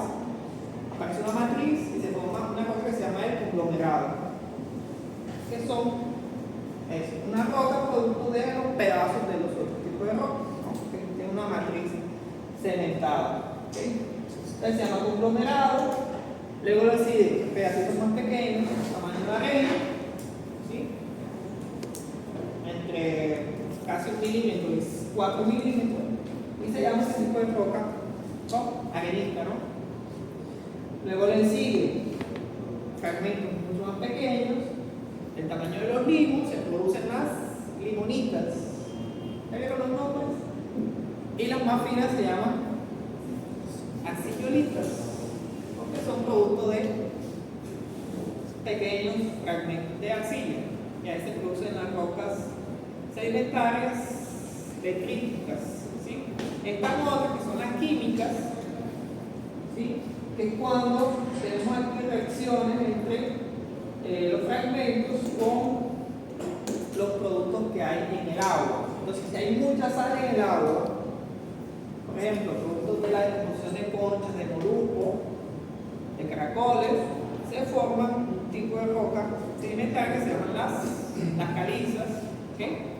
aparece una matriz y se forma una roca que se llama el conglomerado, que son una roca producto de los pedazos de los otros tipos de roca, ¿no? Que tiene una matriz cementada, ¿okay? Entonces se llama conglomerado. Luego lo sigue pedacitos más pequeños, tamaño de arena, ¿sí? Entre casi 1 milímetro y 4 milímetros, y se llama ese tipo de roca, ¿no? Arenita, ¿no? Luego le sigue fragmentos mucho más pequeños, el tamaño de los limos, se producen las limonitas. ¿Ya vieron los nombres? Y las más finas se llaman arcillolitas, porque son producto de pequeños fragmentos de arcilla. Y ahí se producen las rocas sedimentarias detríticas, ¿sí? Están otras que son las químicas, ¿sí? Que es cuando tenemos aquí reacciones entre los fragmentos con los productos que hay en el agua. Entonces, si hay mucha sal en el agua, por ejemplo, productos de la decomposición de conchas, de moluscos, de caracoles, se forman un tipo de roca sedimentaria que se llaman las calizas, ¿okay?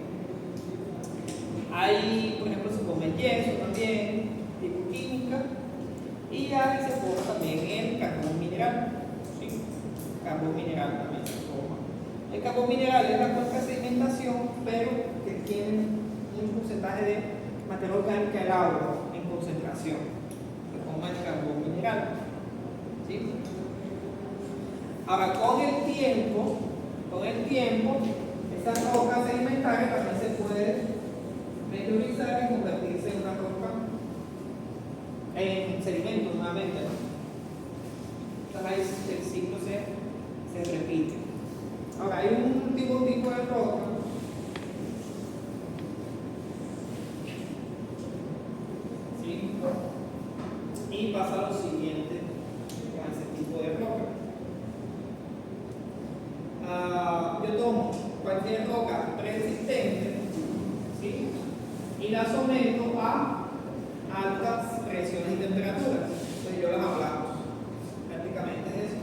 Hay, por ejemplo, se come yeso también, tipo química, y ahí se forma también el carbón mineral, ¿sí? Carbón mineral también se forma. El carbón mineral es la cuenca de sedimentación, pero que tiene un porcentaje de materia orgánica del agua en concentración, se forma el carbón mineral, ¿sí? Ahora, con el tiempo, estas rocas sedimentarias también se puede meteorizar y convertirse en una roca, en sedimentos nuevamente, ¿no? Entonces ahí el ciclo se repite. Ahora, hay un tipo de roca ¿sí? Y pasa lo siguiente con ese tipo de roca. Yo tomo cualquier roca preexistente, ¿sí? Y la someto a altas presiones y temperaturas. Entonces yo las aplasto. Prácticamente es eso.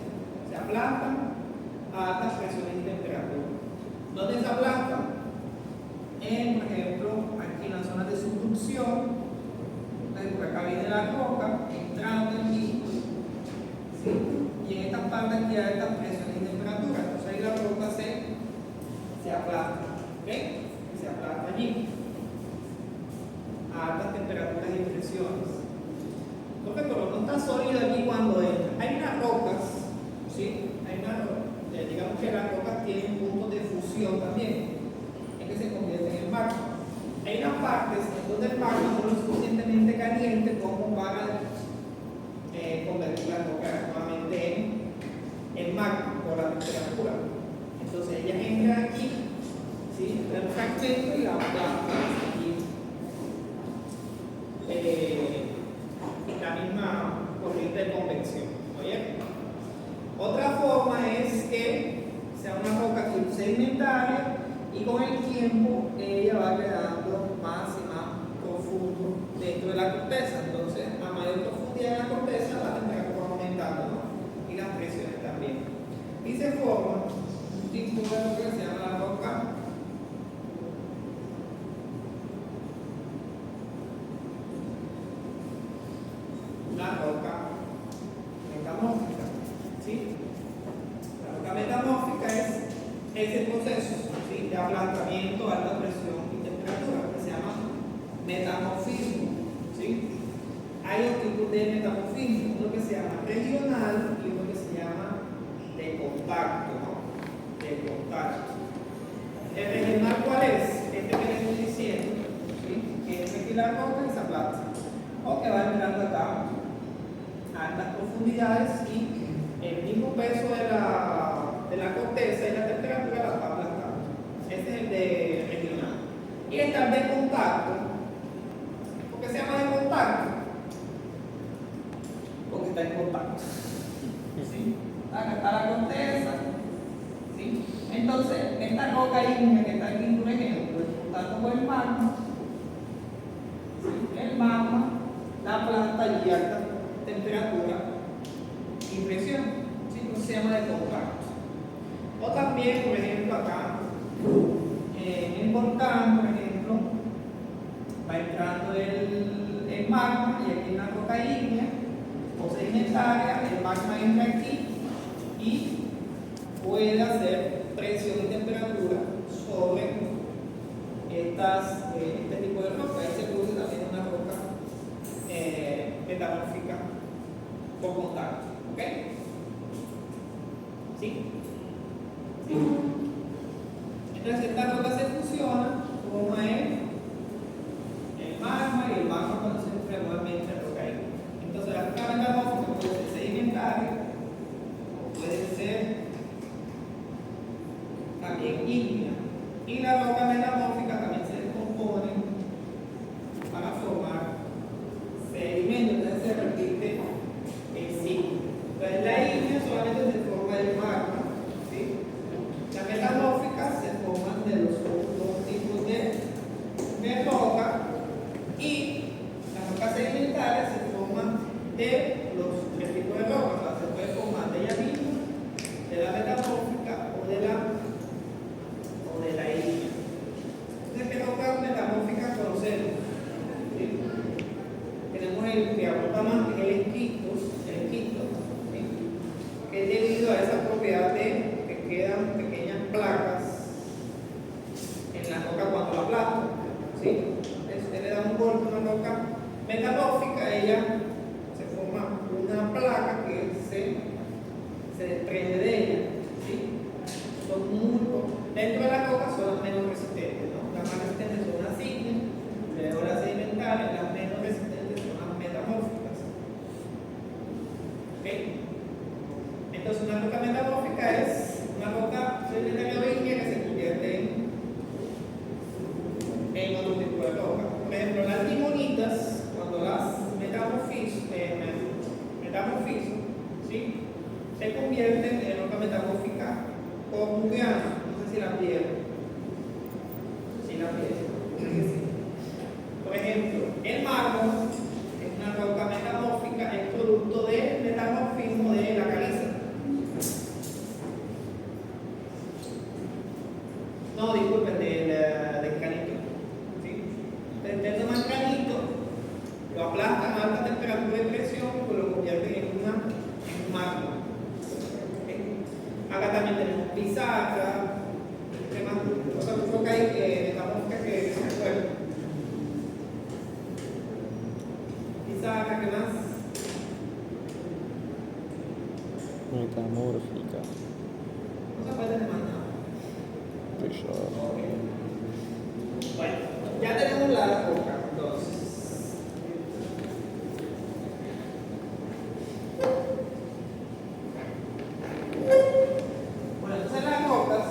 Se aplastan a altas presiones y temperaturas. ¿Dónde se aplastan? Por ejemplo, aquí en las zonas de subducción. Entonces por acá viene la roca, entrando aquí, ¿sí? Y en estas partes aquí hay altas presiones y temperaturas. Entonces ahí la roca se aplasta, ¿ok? Se aplasta allí a altas temperaturas y presiones. Entonces, pero no está sólido aquí cuando entra. Hay unas rocas, ¿sí? Digamos que las rocas tienen puntos de fusión también, en que se convierten en magma. Hay unas partes donde el magma no es suficientemente caliente como para convertir la roca nuevamente en magma por la temperatura. Entonces ellas entran aquí, ¿sí? El fragmento y la aquí. La misma corriente de convección. ¿Oye? Otra forma es que sea una roca sedimentaria y con el tiempo ella va quedando más y más profundo dentro de la corteza. Entonces, a mayor profundidad en la corteza, una roca metamórfica. ¿Sí? La roca metamórfica es ese proceso, ¿sí?, de ablandamiento, alta presión y temperatura, que se llama metamorfismo. ¿Sí? Hay dos tipos de metamorfismo, uno que se llama regional y uno que se llama de contacto, ¿no? De contacto. ¿El regional cuál es? Este que les estoy diciendo, ¿sí?, que es aquí la roca y se aplasta, o que va entrando acá a altas profundidades y el mismo peso de la corteza y la temperatura la va aplastando. Este es el de regional. Y está el de contacto. ¿Por qué se llama de contacto? Porque está en contacto. ¿Sí? Acá está la corteza. ¿Sí? Entonces, esta roca ígnea que está aquí, por ejemplo, el contacto con el magma, ¿sí?, el magma la aplasta y a alta temperatura y presión. ¿Sí? Entonces se llama de contacto. O también, por ejemplo, acá, en el volcán, por ejemplo, va entrando el magma y aquí en la roca ígnea o sedimentaria, el magma entra aquí y puede hacer presión y temperatura sobre este tipo de roca. Ahí se produce también una roca metamórfica por contacto. ¿Ok? ¿Sí? ¿Sí? Entonces esta roca se fusiona, forma el magma y el magma cuando se enfría nuevamente en roca ígnea. Entonces la roca metamórfica puede ser sedimentaria o puede ser también ígnea. Y la roca metamórfica también se descompone para formar sedimentos, entonces se repite el ciclo. Entonces la ígnea solamente se forma del magma, ¿sí? Las metamórficas se forman de los dos tipos de roca y las rocas sedimentarias se forman de los tres tipos de roca. O sea, se puede formar de ella misma, de la metamórfica o de la ígnea. Entonces, ¿qué rocas metamórficas conocemos? ¿Sí? Tenemos el que aporta más, que es el esquisto, ¿sí?, que es debido a esa propiedad de que quedan pequeñas placas en la roca cuando la aplastan. ¿Sí? Entonces, usted le da un golpe a una roca metamórfica, ella se forma una placa que se desprende de ella. ¿Sí? Son muy dentro de la roca son las menos resistentes, ¿no? Las más resistentes son las ígneas, luego las sedimentarias, las menos resistentes son las metamórficas. ¿Ok? Entonces una roca metamórfica es una roca sedimentaria o ígnea que se convierte en otro tipo de roca. Por ejemplo, las limonitas, cuando las metamorfizo, ¿sí?, se convierten en roca metamórfica cormugriana. No sé si la vieron. Sí, la vieron. Sí. Por ejemplo, el mármol es una roca metamórfica, es producto del metamorfismo de la caliza. No, disculpen, del granito. ¿Sí? Entonces toman granito, lo aplastan a alta temperatura y presión, pues lo convierten en un mármol. Acá también tenemos pizarra, otra roca ahí que metamórfica que se acuerda. Pizarra, ¿qué más? Metamórfica. No se puede más nada. Pizarra. Bueno, ya tenemos la roca, entonces. Bueno, entonces las rocas,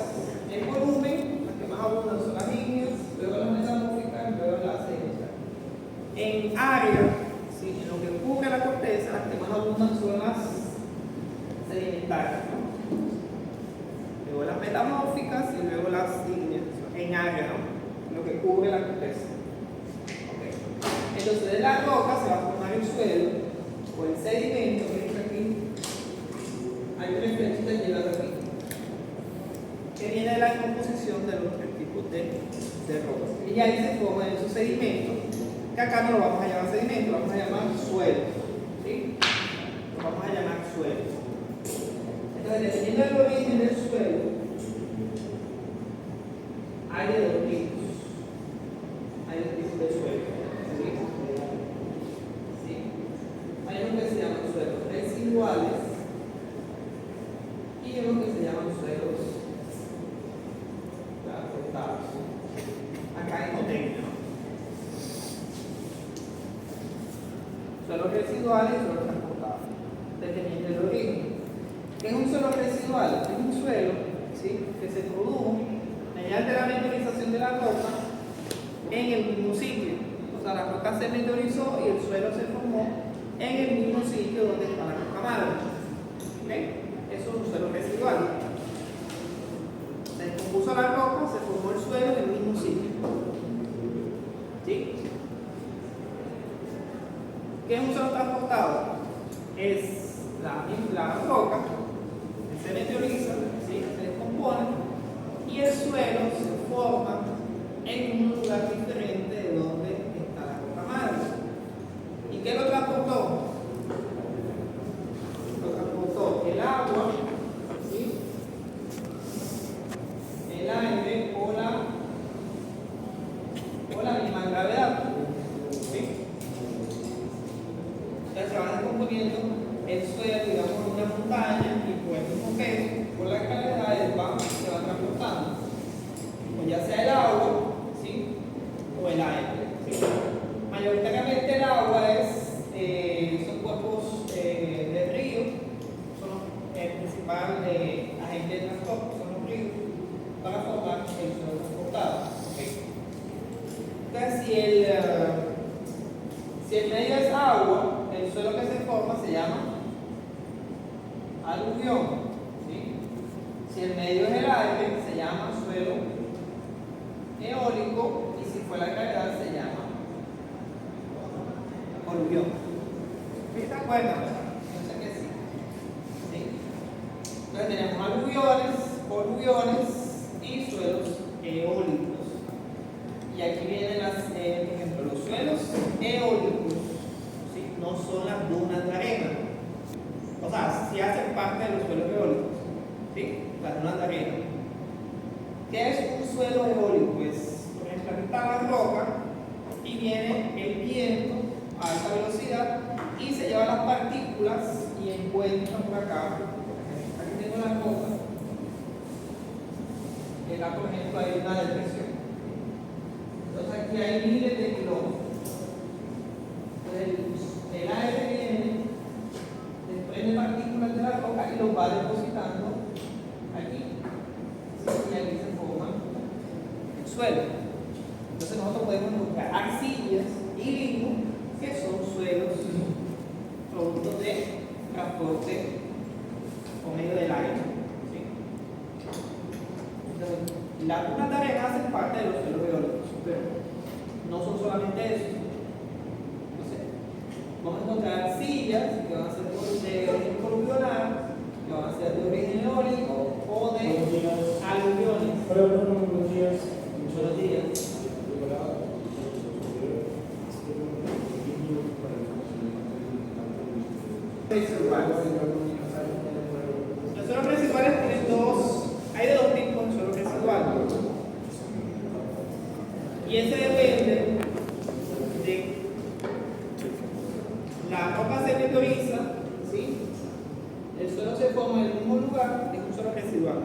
el volumen, las que más abundan son las ígneas, luego las metamórficas, luego las sedimentarias. En área, ¿sí?, en lo que cubre la corteza, las que más abundan son las sedimentarias, ¿no? Luego las metamórficas y luego las ígneas, en área, ¿no?, lo que cubre la corteza. Okay. Entonces de la roca se va a formar el suelo o el sedimento, que está aquí. Hay tres flechitas llegadas aquí, que viene de la composición de los tres tipos de rocas. Y ahí se forman esos sedimentos, que acá no lo vamos a llamar sedimento, lo vamos a llamar suelo. ¿Sí? residuales y uno que se llaman suelos transportados. Acá hay un término. Suelos residuales y suelos transportados, dependiendo del origen. ¿Qué es un suelo residual? Es un suelo, ¿sí?, que se produjo mediante la meteorización de la roca en el mismo sitio. O sea, la roca se meteorizó y el suelo se formó en el mismo sitio donde está la roca madre. ¿Okay? Eso es un suelo residual. Se descompuso la roca, se formó el suelo en el mismo sitio. ¿Sí? ¿Qué es un suelo transportado? Es la roca que se meteoriza, ¿sí?, se descompone y el suelo se forma en un lugar diferente de donde está la roca madre. ¿Y qué lo transportó? Lo transportó el agua, ¿sí?, el aire o la misma gravedad. ¿Sí? Entonces se va descomponiendo el suelo, digamos, en una montaña y por el mismo peso, por la gravedad, se va transportando. O ya sea el agua, ¿sí?, o el aire. ¿Sí? Mayoritariamente el agua son cuerpos de río, son el principal agente de transporte, son los ríos, para formar el suelo transportado. ¿Okay? Entonces, si el medio es agua, el suelo que se forma se llama aluvión. ¿Sí? Si el medio es el aire, se llama suelo eólico, y si fue la gravedad, se llama aluvión. ¿Se acuerdan? Yo sé que sí. ¿Sí? Entonces tenemos aluviones y suelos eólicos. Y aquí vienen por ejemplo, los suelos eólicos, ¿sí?, no son las dunas de arena. O sea, sí hacen parte de los suelos eólicos, ¿sí?, las dunas de arena. ¿Qué es un suelo eólico? Pues, por ejemplo, aquí está la roca y viene el viento a alta velocidad y se lleva las partículas y encuentra por acá. Aquí tengo la roca. Acá, por ejemplo, hay una depresión. Entonces aquí hay miles de kilómetros. Entonces el aire viene, desprende partículas de la roca y los va depositando aquí. ¿Sí? Y aquí se forma el suelo. Entonces nosotros podemos encontrar arcillas y limos, que son suelos productos de transporte por medio del aire. ¿Sí? Entonces, las dunas de arena hacen parte de los suelos eólicos, pero no son solamente eso. Entonces, vamos a encontrar arcillas que van a ser de origen columnar, que van a ser de origen eólico o de aluviones. Buenos días. Buenos días. Los suelos residuales tienen hay de dos tipos de suelos residuales. Y ese depende de la roca se meteoriza, ¿sí?, el suelo se forma en el mismo lugar, es un suelo residual.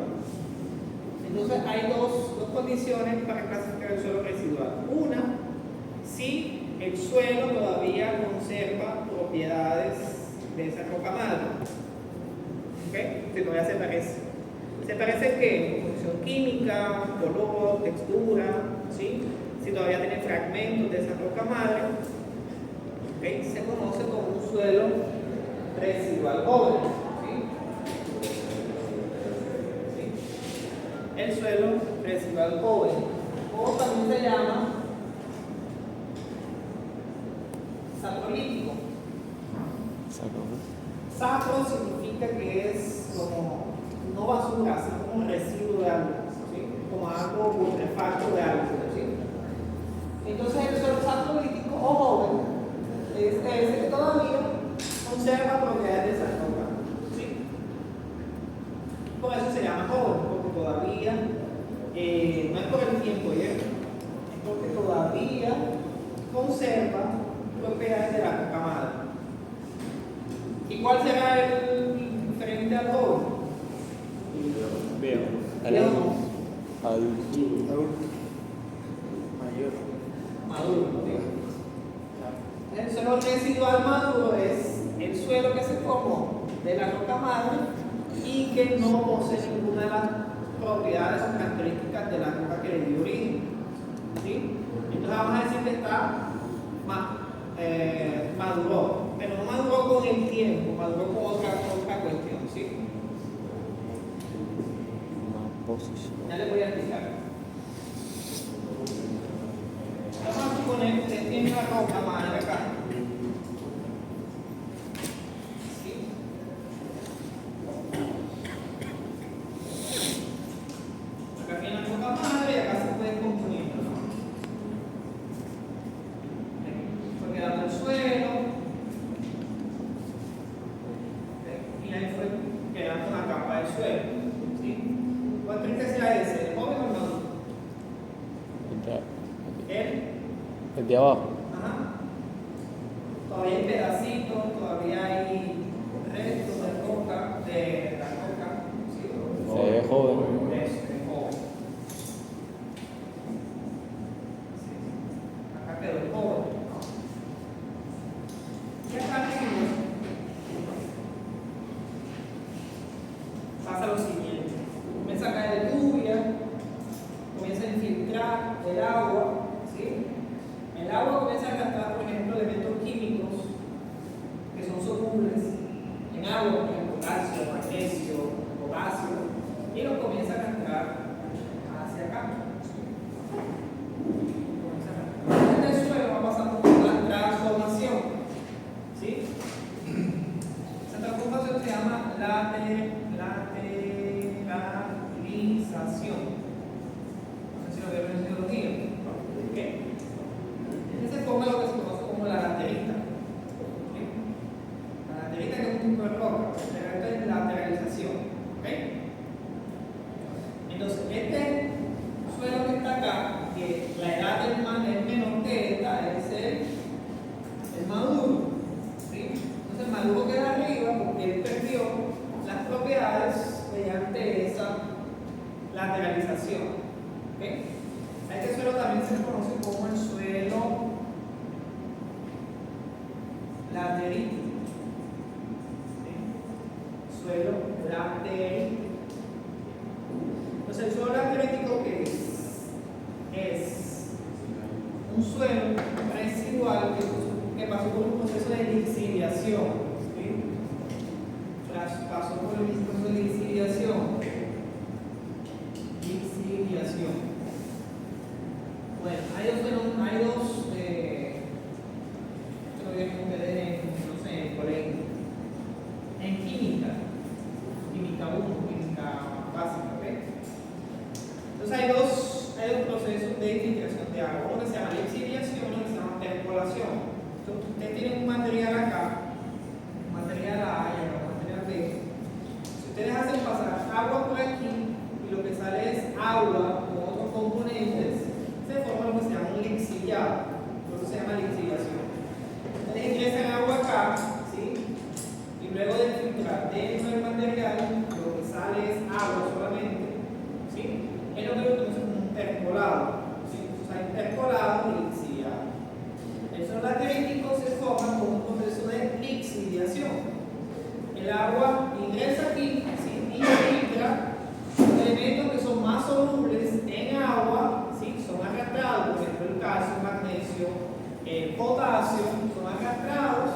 Entonces hay dos condiciones para clasificar el suelo residual. Una, si el suelo todavía conserva propiedades de esa roca madre. ¿Okay? Si todavía se parece. ¿Se parece qué? Composición química, color, textura, ¿sí? Si todavía tiene fragmentos de esa roca madre, ¿okay?, se conoce como un suelo residual joven. ¿Sí? El suelo residual joven, o también se llama saprolítico. Sapro significa que es como, no basura, sino como un residuo de algo, ¿sí?, como algo putrefacto de algo. ¿Sí? Entonces el suelo saprolítico o joven es ese que todavía conserva propiedades de esa roca. ¿Sí? Por eso se llama joven, porque todavía no es por el tiempo ya, es porque todavía conserva propiedades de la roca madre. ¿Y ¿Y cuál será el frente al joven? Veo. Viejo. Adulto. Mayor. Maduro. ¿Sí? El suelo residual maduro es el suelo que se formó de la roca madre y que no posee ninguna de las propiedades o características de la roca que le dio origen. ¿Sí? Entonces vamos a decir que está maduró, pero no maduró con el tiempo, maduró con otra cuestión. ¿Sí? Ya le voy a explicar. Vamos a suponer que usted tiene una roca madre acá. ¿Sí? Acá tiene una roca madre y acá se puede componer, ¿no? Fue quedando el suelo. Y ahí fue quedando una capa del suelo. ¿Sí? ¿Cuál creen que sea ese? ¿El joven o el maduro? El de abajo. Ajá. Todavía hay pedacitos, todavía hay restos de roca, de la roca. ¿Sí? Se ve joven. Eso, es joven. Sí. Acá quedó el joven. Y acá arriba pasa lo siguiente. Comienza a caer lluvia, comienza a infiltrar el agua. ¿Sí? El agua comienza a gastar, por ejemplo, elementos químicos que son solubles en agua, por ejemplo, calcio, magnesio, potasio, y los comienza a gastar hacia acá. Este suelo va pasando por una transformación. ¿Sí? Esa transformación se llama lateralización. No sé si lo vieron en geología. ¿Okay? Se forma lo que se conoce como la laterita. ¿Sí? La laterita, que es un tipo de roca, pero esto es lateralización. ¿Okay? Entonces, este suelo que está acá, que la edad es menor que esta, es el maduro. ¿Sí? Entonces, el maduro queda arriba porque él perdió las propiedades mediante esa lateralización. ¿Okay? A este suelo también se le conoce como el suelo laterítico. ¿Sí? Suelo laterítico. Entonces, el suelo laterítico, ¿qué es? Es un suelo residual que pasó por un proceso de lixiviación. ¿Sí? Pasó por el proceso de lixiviación. Bueno, hay dos esto lo vieron ustedes no sé, en el colegio. En química 1, química básica, ¿ok? Entonces hay dos procesos de infiltración de agua, uno que se llama lixiviación y otro que se llama percolación. Entonces ustedes tienen un material acá, un material A y acá un material B. Si ustedes hacen pasar agua por aquí y lo que sale es agua con otros componentes, se forma lo que se llama un lixiviado. Por eso se llama lixiviación. Ustedes ingresan agua acá, ¿sí? Y luego de filtrar dentro del material, lo que sale es agua solamente, ¿sí? Es lo que conocemos como un percolado. ¿Sí? Entonces hay percolado y lixiviado. El suelo laterítico se forma con un proceso de lixiviación. El agua ingresa aquí, ¿sí? Y filtra elementos que son más solubles en agua, ¿sí? Son arrastrados, por ejemplo el calcio, el magnesio, el potasio, son arrastrados,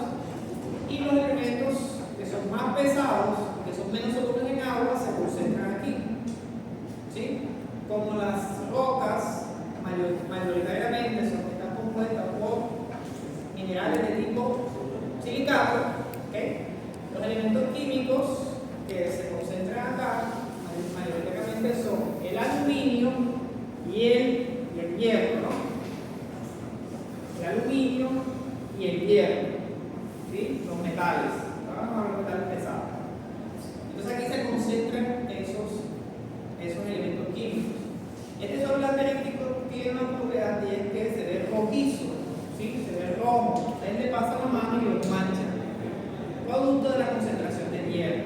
y los elementos que son más pesados, que son menos solubles en agua, se concentran aquí. ¿Sí? Como las rocas, mayoritariamente están compuestas por minerales de tipo silicato, ¿okay? Los elementos químicos que se concentran acá mayoritariamente son el aluminio y el hierro, ¿no? El aluminio y el hierro, ¿sí? Los metales, vamos a ver los metales pesados. Entonces aquí se concentran esos elementos químicos. Este suelo laterítico tiene una propiedad y es que se ve rojizo, ¿sí? Se ve rojo. A él le pasa la mano y lo mancha. producto de la concentración de hierro.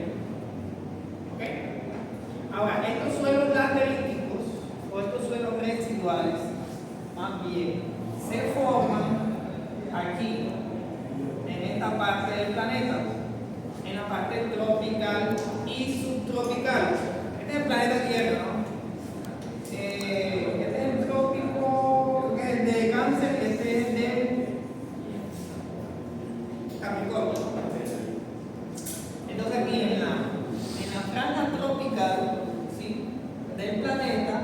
¿Ok? Ahora, estos suelos lateríticos o estos suelos residuales, más bien, se forman aquí, en esta parte del planeta, en la parte tropical y subtropical. Este es el planeta Tierra, ¿no? Este es el trópico, que es el de Cáncer, y este es el de Capricornio. Entonces aquí en la franja tropical, ¿sí?, del planeta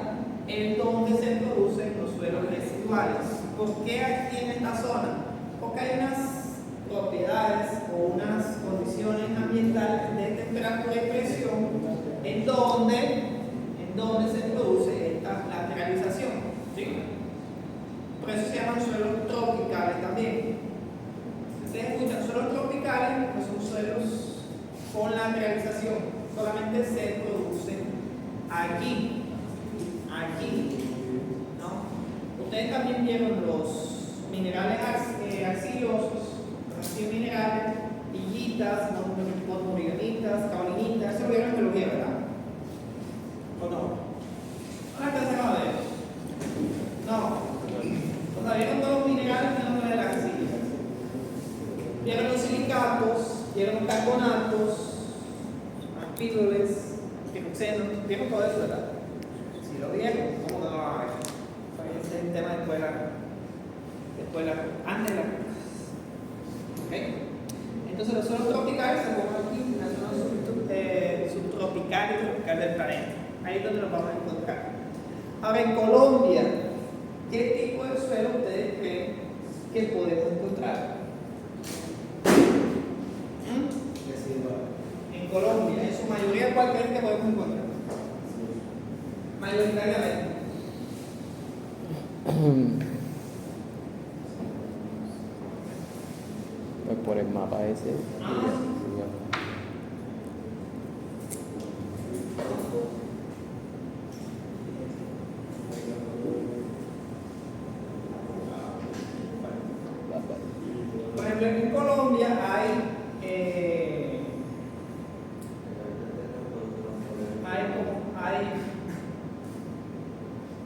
es donde se producen los suelos residuales. ¿Por qué aquí en esta zona? Porque hay unas propiedades o unas condiciones ambientales de temperatura y presión en donde se produce esta lateralización, ¿sí? Por eso se llaman suelos tropicales también. Ustedes escuchan suelos tropicales, pues son suelos con lateralización, solamente se producen aquí, ¿no? Ustedes también vieron los minerales arcillosos, así minerales, pillitas, morganitas, caolinitas, eso lo vieron en biología, ¿verdad? ¿O no? ¿No alcanzan a ver? No. O sea, vieron todos los minerales menos de la arcilla. Vieron los silicatos, vieron los carbonatos, anfíboles, piroxenos, vieron todo eso, ¿verdad? Si lo vieron, ¿cómo no lo van a ver? Ese es el tema de escuela, antes de la clase. ¿Ok? Entonces los suelos tropicales se forman aquí en la zona subtropical y tropical del planeta. Ahí es donde los vamos a encontrar. Ahora, en Colombia, ¿qué tipo de suelo ustedes creen que podemos encontrar? En Colombia, en su mayoría, ¿cuál creen que podemos encontrar? Mayoritariamente. Pues por el mapa ese. Por ejemplo, en Colombia hay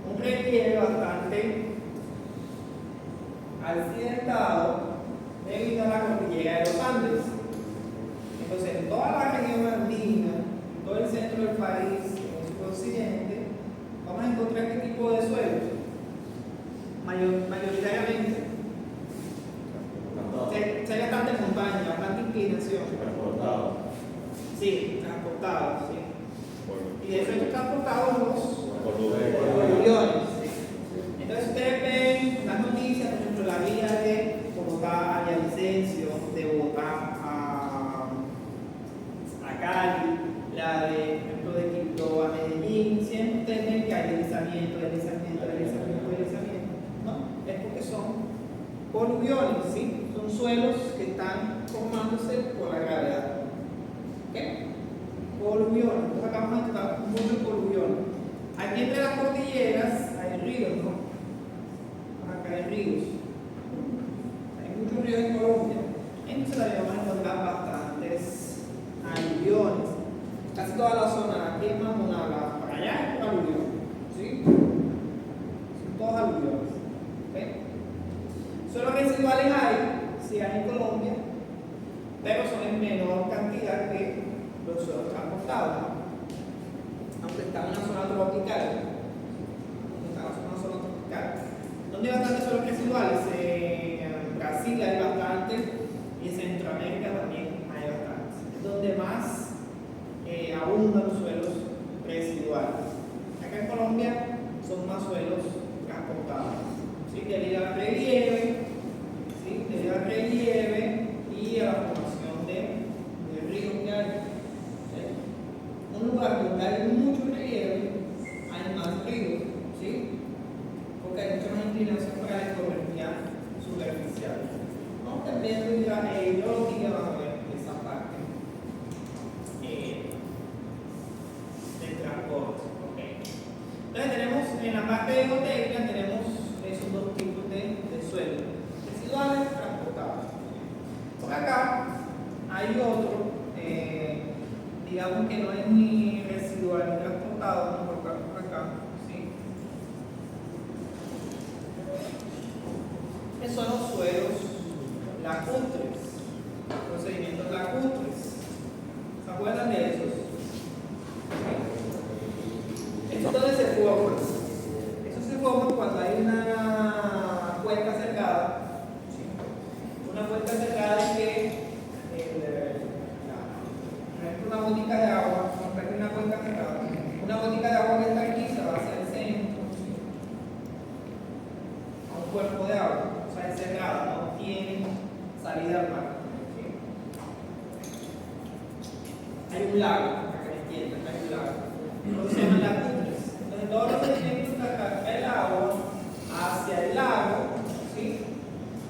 un relieve bastante accidentado debido a la cordillera de los Andes. Entonces, en toda la región andina, en todo el centro del país, en el suroccidente, vamos a encontrar este tipo de suelos. Mayoritariamente se hay bastante montaña, bastante inclinación. Sí, transportados, sí. Y de hecho estos transportados los voluviones. Sí. Entonces ustedes ven las noticias, por ejemplo, la vía de Bogotá a Villavicencio, de Bogotá a Cali, la de, por ejemplo, de Quito a Medellín, siempre ustedes ven que hay deslizamiento, ¿no? Es porque son voluviones, ¿sí? Son suelos que están formándose por la gravedad. ¿Ok? Voluviones. Entonces acá vamos a encontrar muchos voluviones. Aquí entre las cordilleras hay ríos, ¿no? Acá hay ríos. Hay muchos ríos en Colombia. Entonces ahí vamos a encontrar bastantes aluviones. Casi toda la zona aquí es Mamonala, para allá es aluvión. ¿Sí? Son todos aluviones. ¿Ok? Suelos residuales hay, sí hay en Colombia, pero son en menor cantidad que los suelos transportados, ¿no? Aunque está en una zona tropical. ¿Dónde hay bastantes suelos residuales? En Brasil hay bastante y en Centroamérica también hay bastantes. Es donde más abundan los suelos residuales. Acá en Colombia son más suelos transportados, ¿sí? Debido al relieve, ¿sí? Debido al relieve y a la formación de ríos que hay. ¿Sí? Un lugar donde hay mucho relieve, hay más ríos, ¿sí? Porque hay mucha más inclinación para la hidrografía superficial. Vamos también a ver geología, vamos a ver esa parte del transporte. Okay. Entonces tenemos en la parte de geotecnia tenemos esos dos tipos de suelos. otro, digamos que no es ni residual ni transportado, vamos a colocar por acá, ¿sí? Que son los suelos lacustres, procedimientos lacustres. ¿Se acuerdan de esos? ¿Esto dónde se forma? Eso se forma cuando hay una cuenca cercada. ¿Sí? Una cuenca cercada en que una botica de agua, una cuenca cerrada, una botica de agua que está aquí se va hacia el centro, a un cuerpo de agua, o sea, es cerrada, no tiene salida al mar. ¿Sí? Hay un lago, para que me entiendan, hay un lago. Entonces se llaman lacustres. Entonces todos los sedimentos que atrae el agua hacia el lago, ¿sí?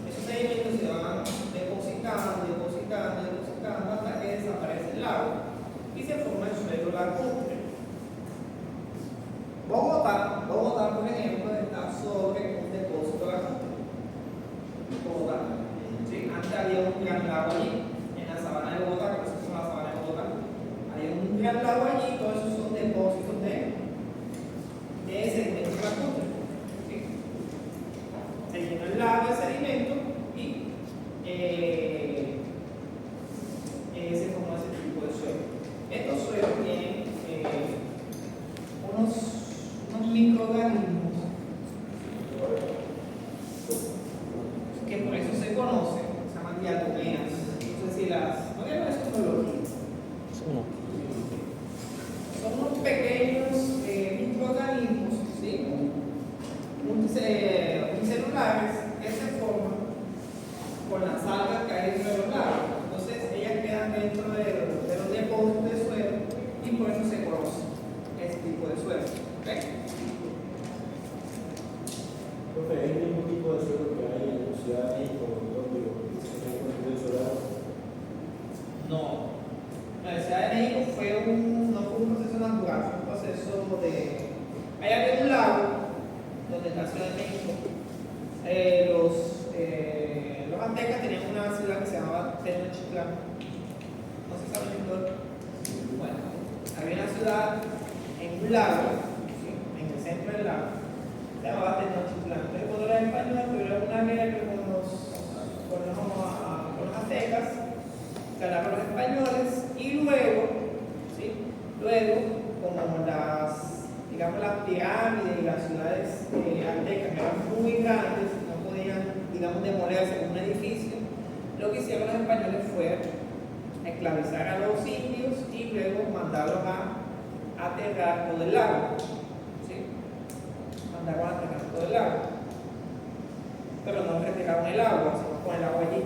Esos sedimentos se van depositando hasta que desaparece el lago y se forma el suelo lacustre. Bogotá, por ejemplo, está sobre un depósito lacustre. Bogotá. ¿Sí? Antes había un gran lago allí, en la sabana de Bogotá, que se llama la sabana de Bogotá. Hay un gran lago allí, todos esos son depósitos de sedimentos lacustres. ¿Sí? Se llena el lago de sedimento y se forma ese tipo de suelo. Estos suelos tienen unos microorganismos que por eso se conocen, se llaman diatomeas. No sé si no vieron eso en biología. Son unos pequeños microorganismos, ¿sí? Unicelulares que se forman con las algas que hay dentro de los lagos. Entonces ellas quedan dentro de los depósitos de suelo y por eso se conoce este tipo de suelo. ¿Okay? Profe, ¿es el mismo tipo de suelo que hay en la Ciudad de México, donde se está construyendo solar? No. La Ciudad de México no fue un proceso natural, fue un proceso de. Ahí había un lago donde está la Ciudad de México. Los aztecas tenían una ciudad que se llamaba Tenochtitlán. No se sabe el nombre. Bueno, había una ciudad en un lago, ¿sí? En el centro del lago, se llamaba Tenochtitlán. Entonces, cuando los españoles tuvieron una guerra con los aztecas, ganaron los españoles y luego, ¿sí? Como las pirámides y las ciudades aztecas eran muy grandes, no podían, demolerse en un edificio, lo que hicieron los españoles fue esclavizar a los indios y luego mandarlos a aterrar todo el lago. ¿Sí? Mandaron a aterrar todo el lago. Pero no retiraron el agua, sino con el agua allí.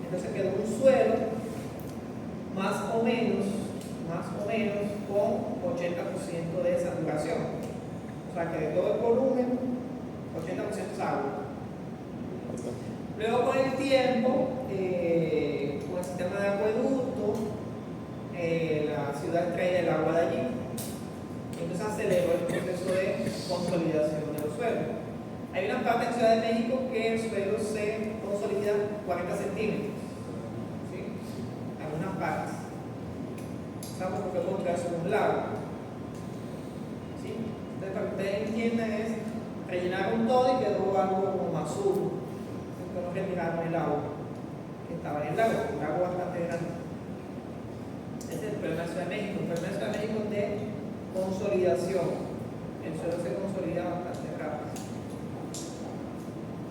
Entonces quedó un suelo más o menos con 80% de saturación. O sea que de todo el volumen, 80% es agua. Luego con el tiempo, con el sistema de acueducto, la ciudad extrae el agua de allí. Entonces aceleró el proceso de consolidación de los suelos. Hay una parte en Ciudad de México que el suelo se consolida 40 centímetros. ¿Sí? Algunas partes. ¿Sabes por qué encontrarse en un lago? ¿Sí? Entonces, para que ustedes entiendan, es rellenaron todo y quedó algo como azul. Entonces, no retiraron el agua que estaba en el lago, un lago bastante grande. Ese es el problema de Ciudad de México. El problema de Ciudad de México es de consolidación. El suelo se consolida bastante rápido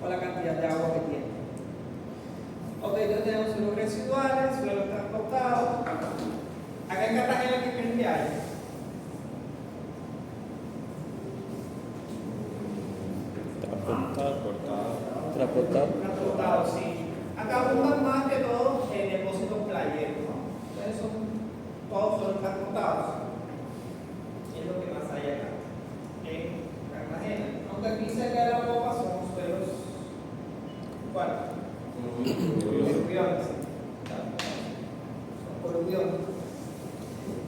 con la cantidad de agua que tiene. Ok, entonces tenemos suelos residuales, suelos transportados. Acá en Cartagena, ¿qué creen que hay? Transportado, sí. Acá abundan más que todo depósitos playeros, ¿no? Entonces todos son transportados. Es lo que más hay acá en Cartagena. Aunque aquí cerca de la popa son suelos, ¿cuál? Coluviones. Son coluviones.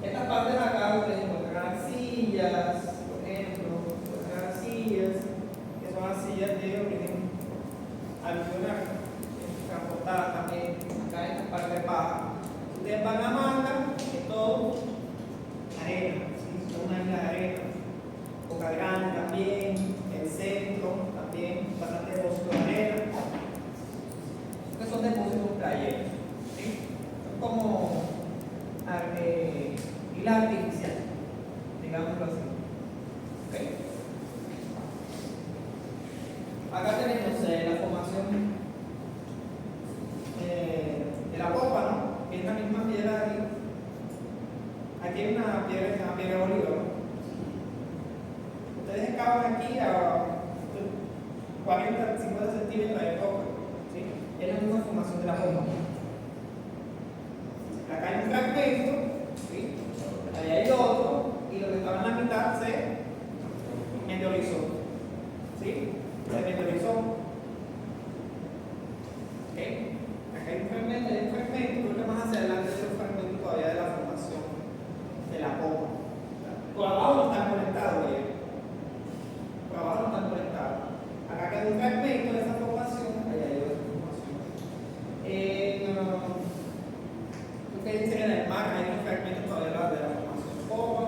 Estas partes de acá ustedes encuentran arcillas, por ejemplo, que son arcillas de origen aluvional, transportadas también acá en esta parte baja. Ustedes van de arena. Boca Grande también, el centro también, bastante depósito de arena. Estos son depósitos playeros, ¿sí? Son como isla artificial, digámoslo así. ¿Okay? Acá tenemos la formación de la popa, ¿no? Que es la misma piedra de aquí. Aquí hay una piedra de oliva, ¿no? Ustedes excavan aquí a 40, 50 centímetros de popa, ¿sí? Es la misma formación de la popa. Acá hay un fragmento, ¿sí? Ahí hay otro, y lo que estaba en la mitad se meteorizó, ¿sí? Se meteorizó. ¿Okay? Acá hay un fragmento, creo que más hacia adelante hay un fragmento todavía de la formación de la popa. Por abajo no están conectados, ¿eh? Por abajo no están conectados. Acá queda un fragmento de esa formación, allá hay otra formación. Ustedes dicen que en el mar hay un fragmento todavía de la formación popa.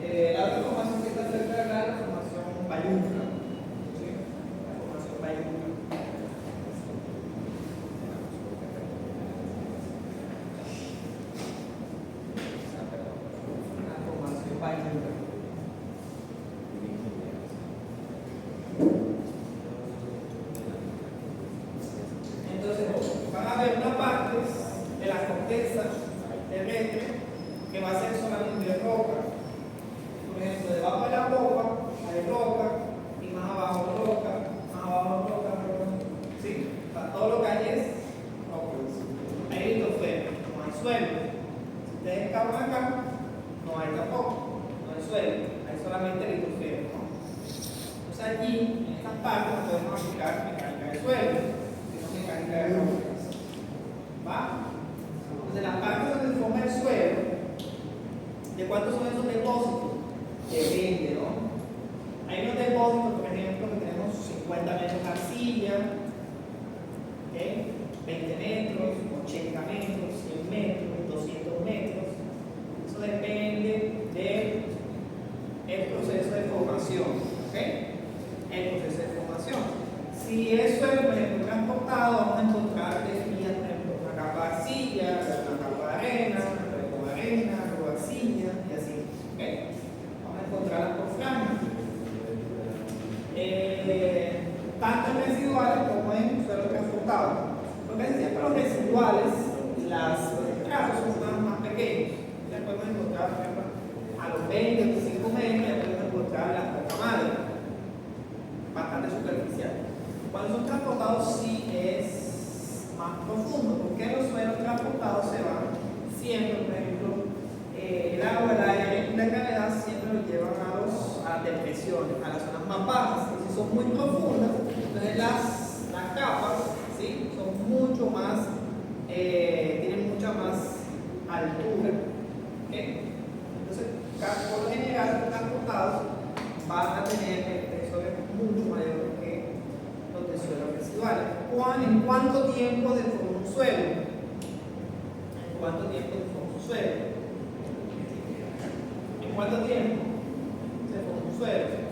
La otra formación que está cerca de acá es la formación Bayunca. ¿Sí? La formación Bayunca. La formación Bayunca. Entonces, van a ver una parte de la corteza terrestre que va a ser solamente roca. Por ejemplo, debajo de la popa hay roca, y más abajo roca, roca. ¿Sí? O sea, todo lo que hay es roca. Hay litosfera, no hay suelo. Si ustedes excavan acá, no hay tampoco, no hay suelo, hay solamente litosfera, ¿no? Entonces allí, en estas partes, no podemos aplicar mecánica de suelo, sino mecánica de rocas. ¿Va? Entonces las partes donde se forma el suelo, ¿de cuántos son esos depósitos? Depende, ¿no? Hay unos depósitos, por ejemplo, que tenemos 50 metros de arcilla, ¿okay? 20 metros, 80 metros, 100 metros, 200 metros. Eso depende del proceso de formación, ¿okay? El proceso de formación. Si es suelo, por ejemplo, transportado, vamos a encontrar definidas, por ejemplo, una capa de arcilla, una capa de arena, luego arena, luego arcilla y así, ¿okay? Vamos a encontrarlas por franjas. Tanto en residuales como en suelo transportado. Lo que decía, para los residuales, los trazos son más pequeños. Ya podemos encontrar, por ejemplo, a los 20 o 25 metros, ya podemos encontrar la poca madre, bastante superficial. Cuando son transportados, sí es más profundo, porque los suelos transportados se van siempre, por ejemplo, el agua, el aire y la gravedad siempre lo llevan a las depresiones, a las zonas más bajas. Y si son muy profundas, entonces las capas, ¿sí? Son mucho más, tienen mucha más altura. ¿Okay? Entonces, por lo general, los transportados van a tener espesores mucho mayores que los de suelos residuales. ¿En cuánto tiempo deforma un suelo? ¿En cuánto tiempo deforma un suelo? ¿En cuánto tiempo se forma un suelo?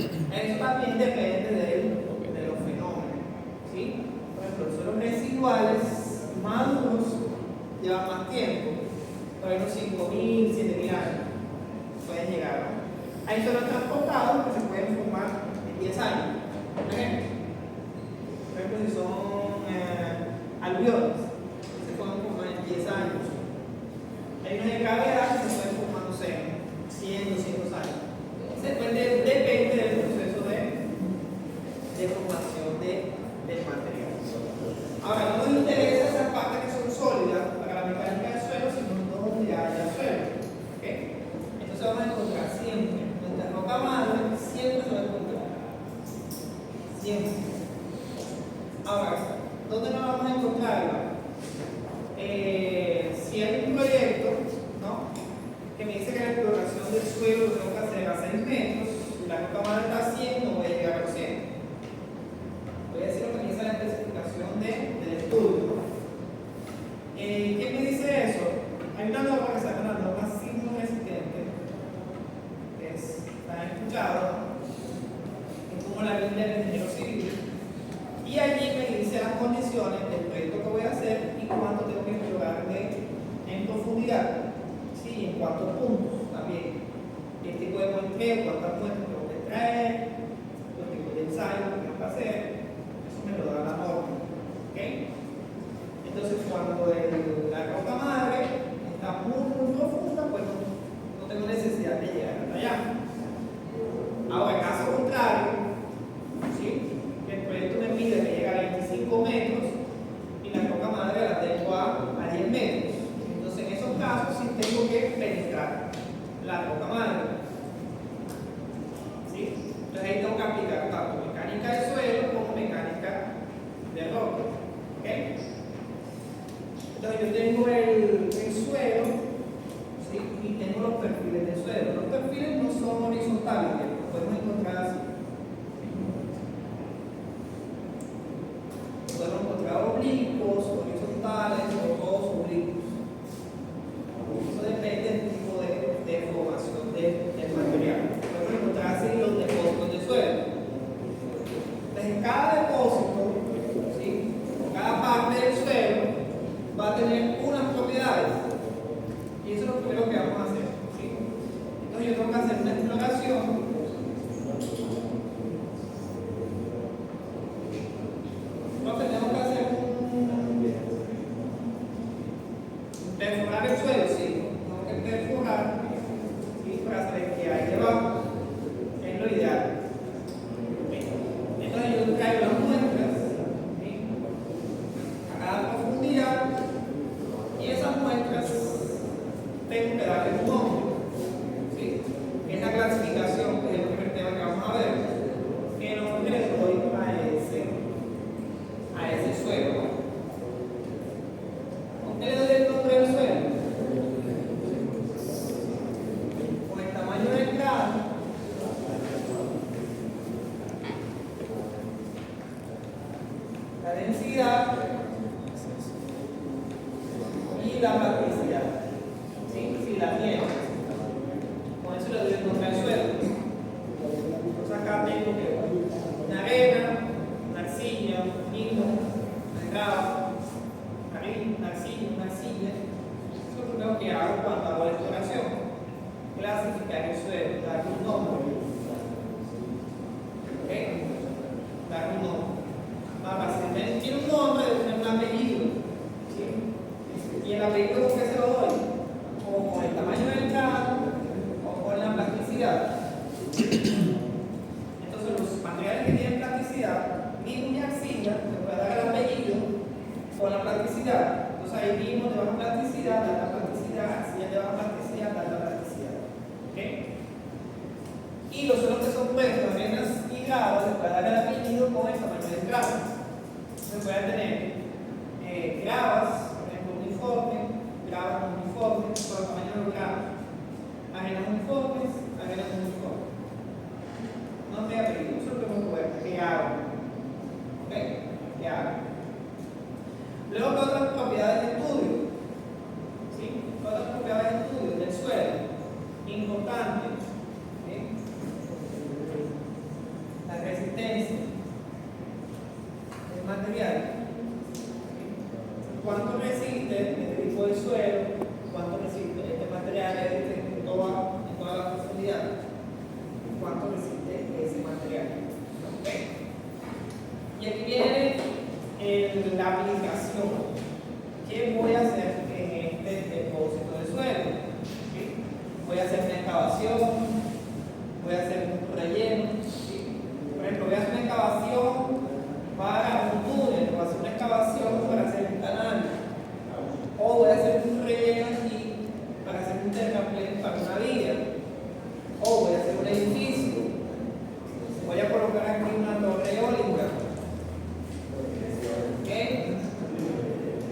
Eso también depende de los fenómenos, ¿sí? Por ejemplo, los suelos residuales maduros llevan más tiempo, por ejemplo 5.000, 7.000 años pueden llegar, ¿no? Hay suelos transportados que se pueden formar en 10 años. Por ejemplo, si son aluviones, se pueden formar en 10 años. Hay unos de gravedad que se pueden formar, no sé, 100, 200 años. Depende del proceso de formación del material. Ahora, no nos interesa esas partes que son sólidas para la mecánica del suelo, sino donde haya suelo. ¿Okay? Entonces vamos a encontrar siempre, nuestra roca madre siempre se va a encontrar. Siempre. Ahora, ¿dónde nos vamos a encontrarla? Si hay un proyecto, ¿no?, que me dice que la exploración del suelo lo tengo que hacer a 6 metros, y la roca madre está a 100, no voy a llegar a los 100. Voy a decir lo que me dice la especificación del estudio, ¿no? ¿Quién me dice eso? Hay una norma que se llama la norma sismo resistente, tengo que penetrar la roca madre. ¿Sí? Entonces ahí tengo que aplicar tanto mecánica de suelo como mecánica de roca. ¿Ok? Entonces yo tengo el suelo, ¿sí? Y tengo los perfiles del suelo. Los perfiles no son horizontales, los podemos encontrar así. Podemos encontrar oblicuos, horizontales o todos oblicuos. Eso depende del tipo de formación del material. Podemos encontrar así los depósitos de suelo. Entonces, cada depósito, ¿sí? Cada parte del suelo va a tener unas propiedades. Y eso es lo primero que vamos a hacer. ¿Sí? Entonces, yo tengo que hacer una exploración. Lo que tenemos que hacer perforar el suelo, sí. Tengo que perforar, ¿sí? Para saber qué hay debajo. Es lo ideal. Entonces yo traigo las muestras, ¿sí? A cada profundidad, y esas muestras tengo que darle un nombre, ¿sí? Es la clasificación, que es el primer tema que vamos a ver. ¿Qué nombre le doy a ese suelo? ¿Con qué le doy el nombre del suelo? Con el tamaño del grano, la densidad y la plasticidad. ¿Sí? Si la tiene. Con eso le doy el nombre al suelo. Entonces acá tengo que una arena, una arcilla, un hilo, una grava, una arcilla, una arcilla. Eso es lo que hago cuando hago la exploración. Clasificar el suelo, darle un nombre. ¿Ok? Darle un nombre. Ahora, si tiene un nombre, debe tener un apellido. ¿Sí? Y el apellido, ¿con qué se lo doy? O con el tamaño del grano, o con la plasticidad. Entonces, los materiales que tienen plasticidad, mismo y arcilla, se puede dar el apellido con la plasticidad. Entonces, ahí mismo de baja plasticidad, alta plasticidad, arcilla de baja plasticidad, alta plasticidad. ¿Ok? Y los suelos que son puestos, arenas y gravas, se puede dar el apellido con el tamaño del grano. Se puede tener gravas, por ejemplo, uniformes, gravas no uniformes, por el tamaño de los gravas, arenas uniformes, arenas uniformes. No te apellido, eso es lo que vamos a ver, ¿qué hago? ¿Ok? ¿Qué hago? Luego, otras propiedades de estudio. ¿Sí? Otras propiedades de estudio del suelo. Importante. ¿Sí? La resistencia del material. ¿Cuánto resiste este tipo de suelo? ¿Cuánto resiste este material en toda la profundidad? ¿Cuánto resiste ese material? ¿Okay? Y aquí viene la aplicación. ¿Qué voy a hacer en este depósito de suelo? ¿Sí? Voy a hacer una excavación, voy a hacer un relleno. ¿Sí? Por ejemplo, voy a hacer una excavación para un túnel, voy a hacer una excavación para hacer un canal, o voy a hacer un relleno aquí para hacer un terraplén para una vía, o voy a hacer un edificio, voy a colocar aquí una torre eólica, ¿okay?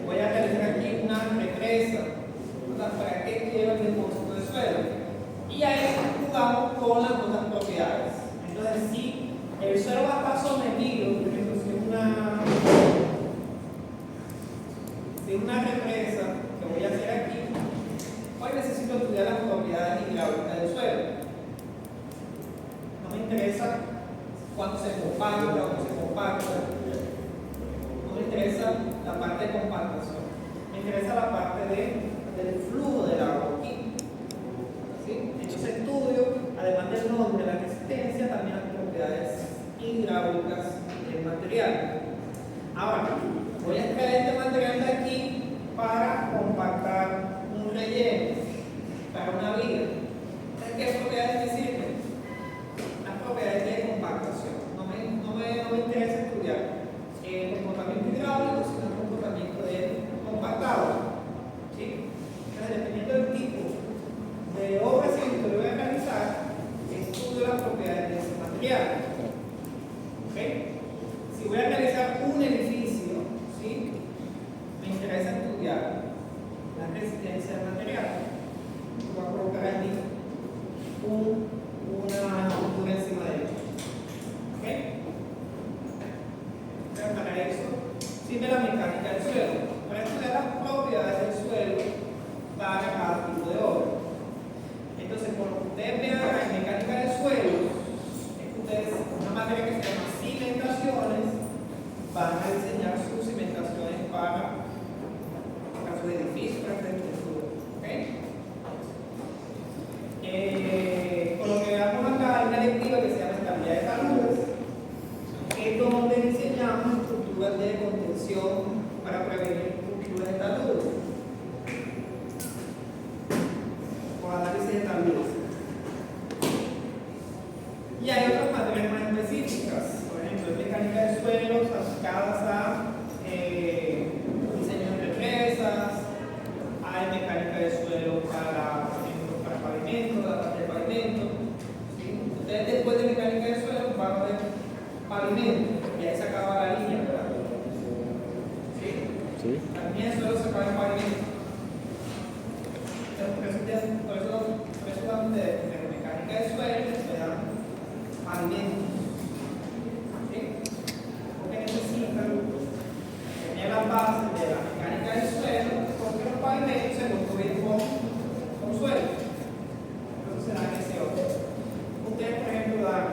Voy a realizar aquí una represa. ¿Para qué quiero el depósito de suelo? Y ahí jugamos con las otras propiedades. Entonces, si el suelo va a estar sometido, por ejemplo, si una represa que voy a hacer aquí, hoy necesito estudiar las propiedades hidráulicas del suelo. No me interesa cuánto se compacta o no se compacta. No me interesa la parte de compactación. Me interesa la parte del flujo del agua aquí. ¿Sí? Entonces estudio, además del nombre, de la resistencia, también las propiedades hidráulicas del material. Ahora, voy a extraer este material de aquí para compactar un relleno para una vía. ¿Qué propiedades me sirven? Las propiedades de compactación. No me interesa estudiar el comportamiento hidráulico, sino el comportamiento del compactado. ¿Sí? Entonces, dependiendo del tipo materiales. ¿Ok? Si voy a realizar un edificio, ¿sí? Me interesa estudiar la resistencia del material. Voy a colocar aquí una estructura encima de ella. ¿Ok? Pero para eso sirve la mecánica del suelo, para estudiar las propiedades del suelo para cada tipo de obra. Entonces, cuando ustedes vean en mecánica del suelo, ustedes, una materia que se llama cimentaciones, van a diseñar sus cimentaciones para caso de edificios, para arquitectura. ¿Ok? Con lo que veamos acá, hay una electiva que se llama estabilidad de taludes, que es donde diseñamos estructuras de contención para prevenir rupturas de taludes, o análisis de taludes. Y hay otras materias más específicas, por ejemplo, mecánica de suelos aplicadas a diseño de represas, hay mecánica de suelo para, por ejemplo, para pavimento, de pavimento. ¿Sí? Ustedes después de mecánica de suelo van a ver pavimento, y ahí se acaba la línea, ¿verdad? ¿Sí? Sí. La línea de suelo se acaba en pavimento. Por eso dan de mecánica de suelo, se dan pavimento. ¿Sí? Porque necesitan tener las bases de la mecánica del suelo, porque los pavimentos se construyen con suelo. Entonces será ese orden. Ustedes, por ejemplo, dan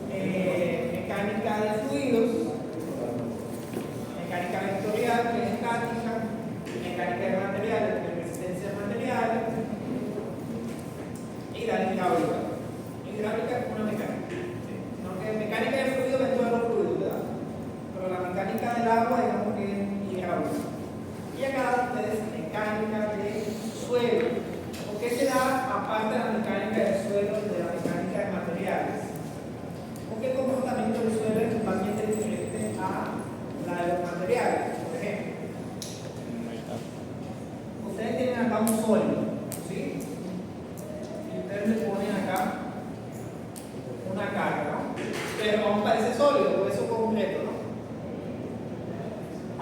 mecánica de fluidos, mecánica vectorial, que es estática, mecánica de materiales, que es resistencia de materiales, y dan hidráulica. Hidráulica es una mecánica. ¿Sí? No, que mecánica de fluido ven todos los fluidos, ¿verdad? Pero la mecánica del agua, digamos que es hidráulica. Y acá ustedes mecánica de suelo. ¿Por qué se da aparte de la mecánica del suelo de la mecánica de materiales? Porque el comportamiento del suelo es totalmente diferente a la de los materiales. Por ejemplo, ustedes tienen acá un sólido, ¿sí? Y ustedes le ponen acá una carga, ¿no? Pero aún parece sólido, por eso es concreto, ¿no?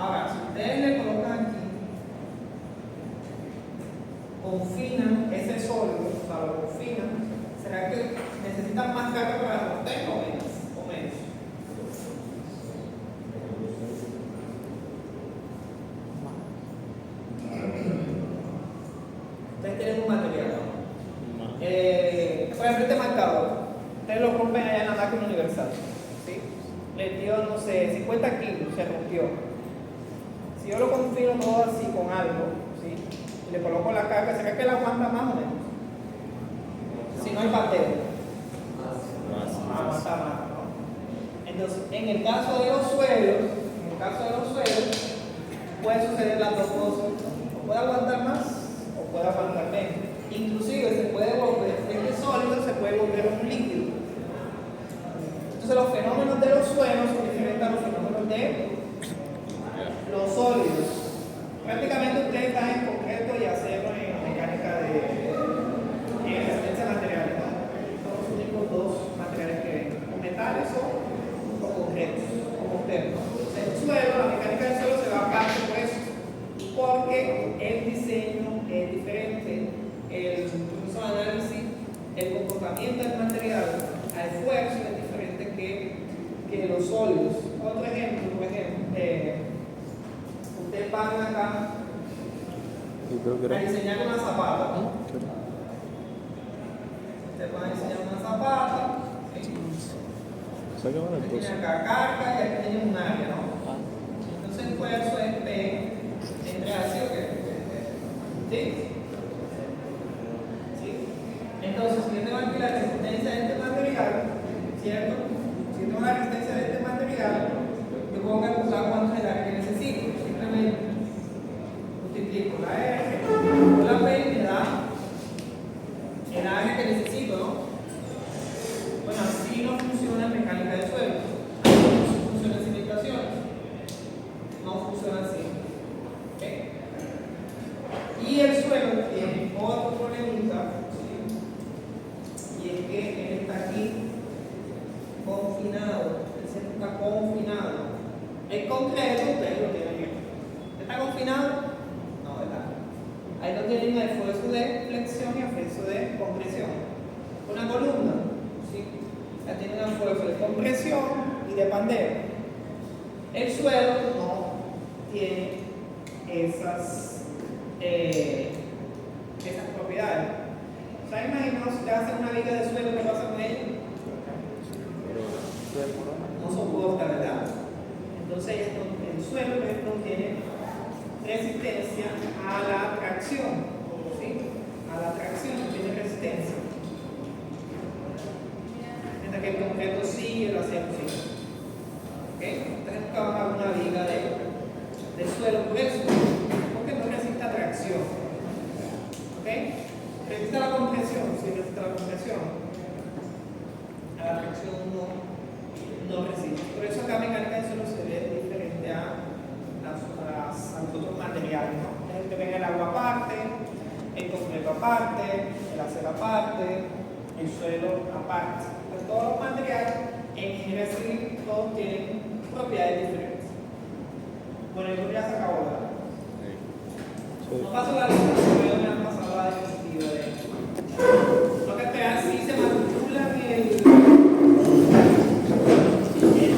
Ahora, si ustedes le colocan aquí, confinan ese sólido, o sea, lo confinan, ¿será que necesitan más carga para romper o menos? Ustedes tienen un material, ¿no? Por ejemplo, este marcador, ustedes lo rompen allá en la máquina universal, ¿sí? Le dio, no sé, 50 kilos, se rompió. Si yo lo confino todo así con algo, ¿sí? Y le coloco la carga, ¿será que la aguanta más o menos? Si no hay pateo. Aguanta más, ¿no? Entonces, en el caso de los suelos, puede suceder las dos cosas. O puede aguantar más o puede aguantar menos. Inclusive se puede volver, este sólido se puede volver un líquido. Entonces los fenómenos de los suelos son diferentes a los fenómenos de los sólidos. Prácticamente ustedes están en concreto y acero en mecánica de resistencia de materiales, ¿no? Son los únicos dos materiales que ven, o metales o concretos, como ustedes. El suelo, la mecánica del suelo se va a parte por eso, porque el diseño es diferente, el proceso de análisis, el comportamiento del material a esfuerzo es diferente que los sólidos. Otro ejemplo, por ejemplo, ustedes van acá a diseñar una zapata, ¿no? Ustedes van a diseñar una zapata, ¿sí? Tienen acá carga y aquí tienen un área, ¿no? Entonces el esfuerzo es P entre así o qué. ¿Sí? ¿Sí? Entonces, si yo tengo aquí la resistencia de este material, ¿cierto? Si yo tengo la resistencia de este material, yo puedo calcular cuánto es el área que necesito. Simplemente multiplico la R por la P y me da el área que necesito, ¿no? Bueno, así no funciona en mecánica del suelo. Así no funciona en cimentaciones. No funciona así. ¿Okay? Y el suelo tiene otro problemita, ¿sí? Y es que él está aquí confinado. El centro está confinado. El concreto, ustedes lo tienen aquí. ¿Está confinado? No, ¿verdad? Ahí lo tienen el esfuerzo de flexión y el esfuerzo de compresión. Una columna, ¿sí? Ya tiene un esfuerzo de compresión y de pandeo. El suelo no tiene esas propiedades. O sea, imaginaos si te hacen una viga de suelo, ¿qué pasa con ella? No soporta, ¿verdad? Entonces el suelo no tiene resistencia a la tracción, ¿sí? A la tracción no tiene resistencia. Mientras que el concreto sí, el acero sí. ¿Ok? Entonces nunca van a haber una viga de suelo por eso, porque no resiste a tracción. ¿Ok? Resiste a la compresión, sí resiste a la compresión. A la tracción no resiste. Por eso acá mecánica del suelo se ve diferente a los otros materiales, ¿no? Es que ven el agua aparte, el concreto aparte, el acero aparte, el suelo aparte. Pues todos los materiales en ingeniería civil todos tienen propiedades diferentes. Bueno, yo creo que ya se acabó, ¿verdad? No paso la lista, pero me han pasado la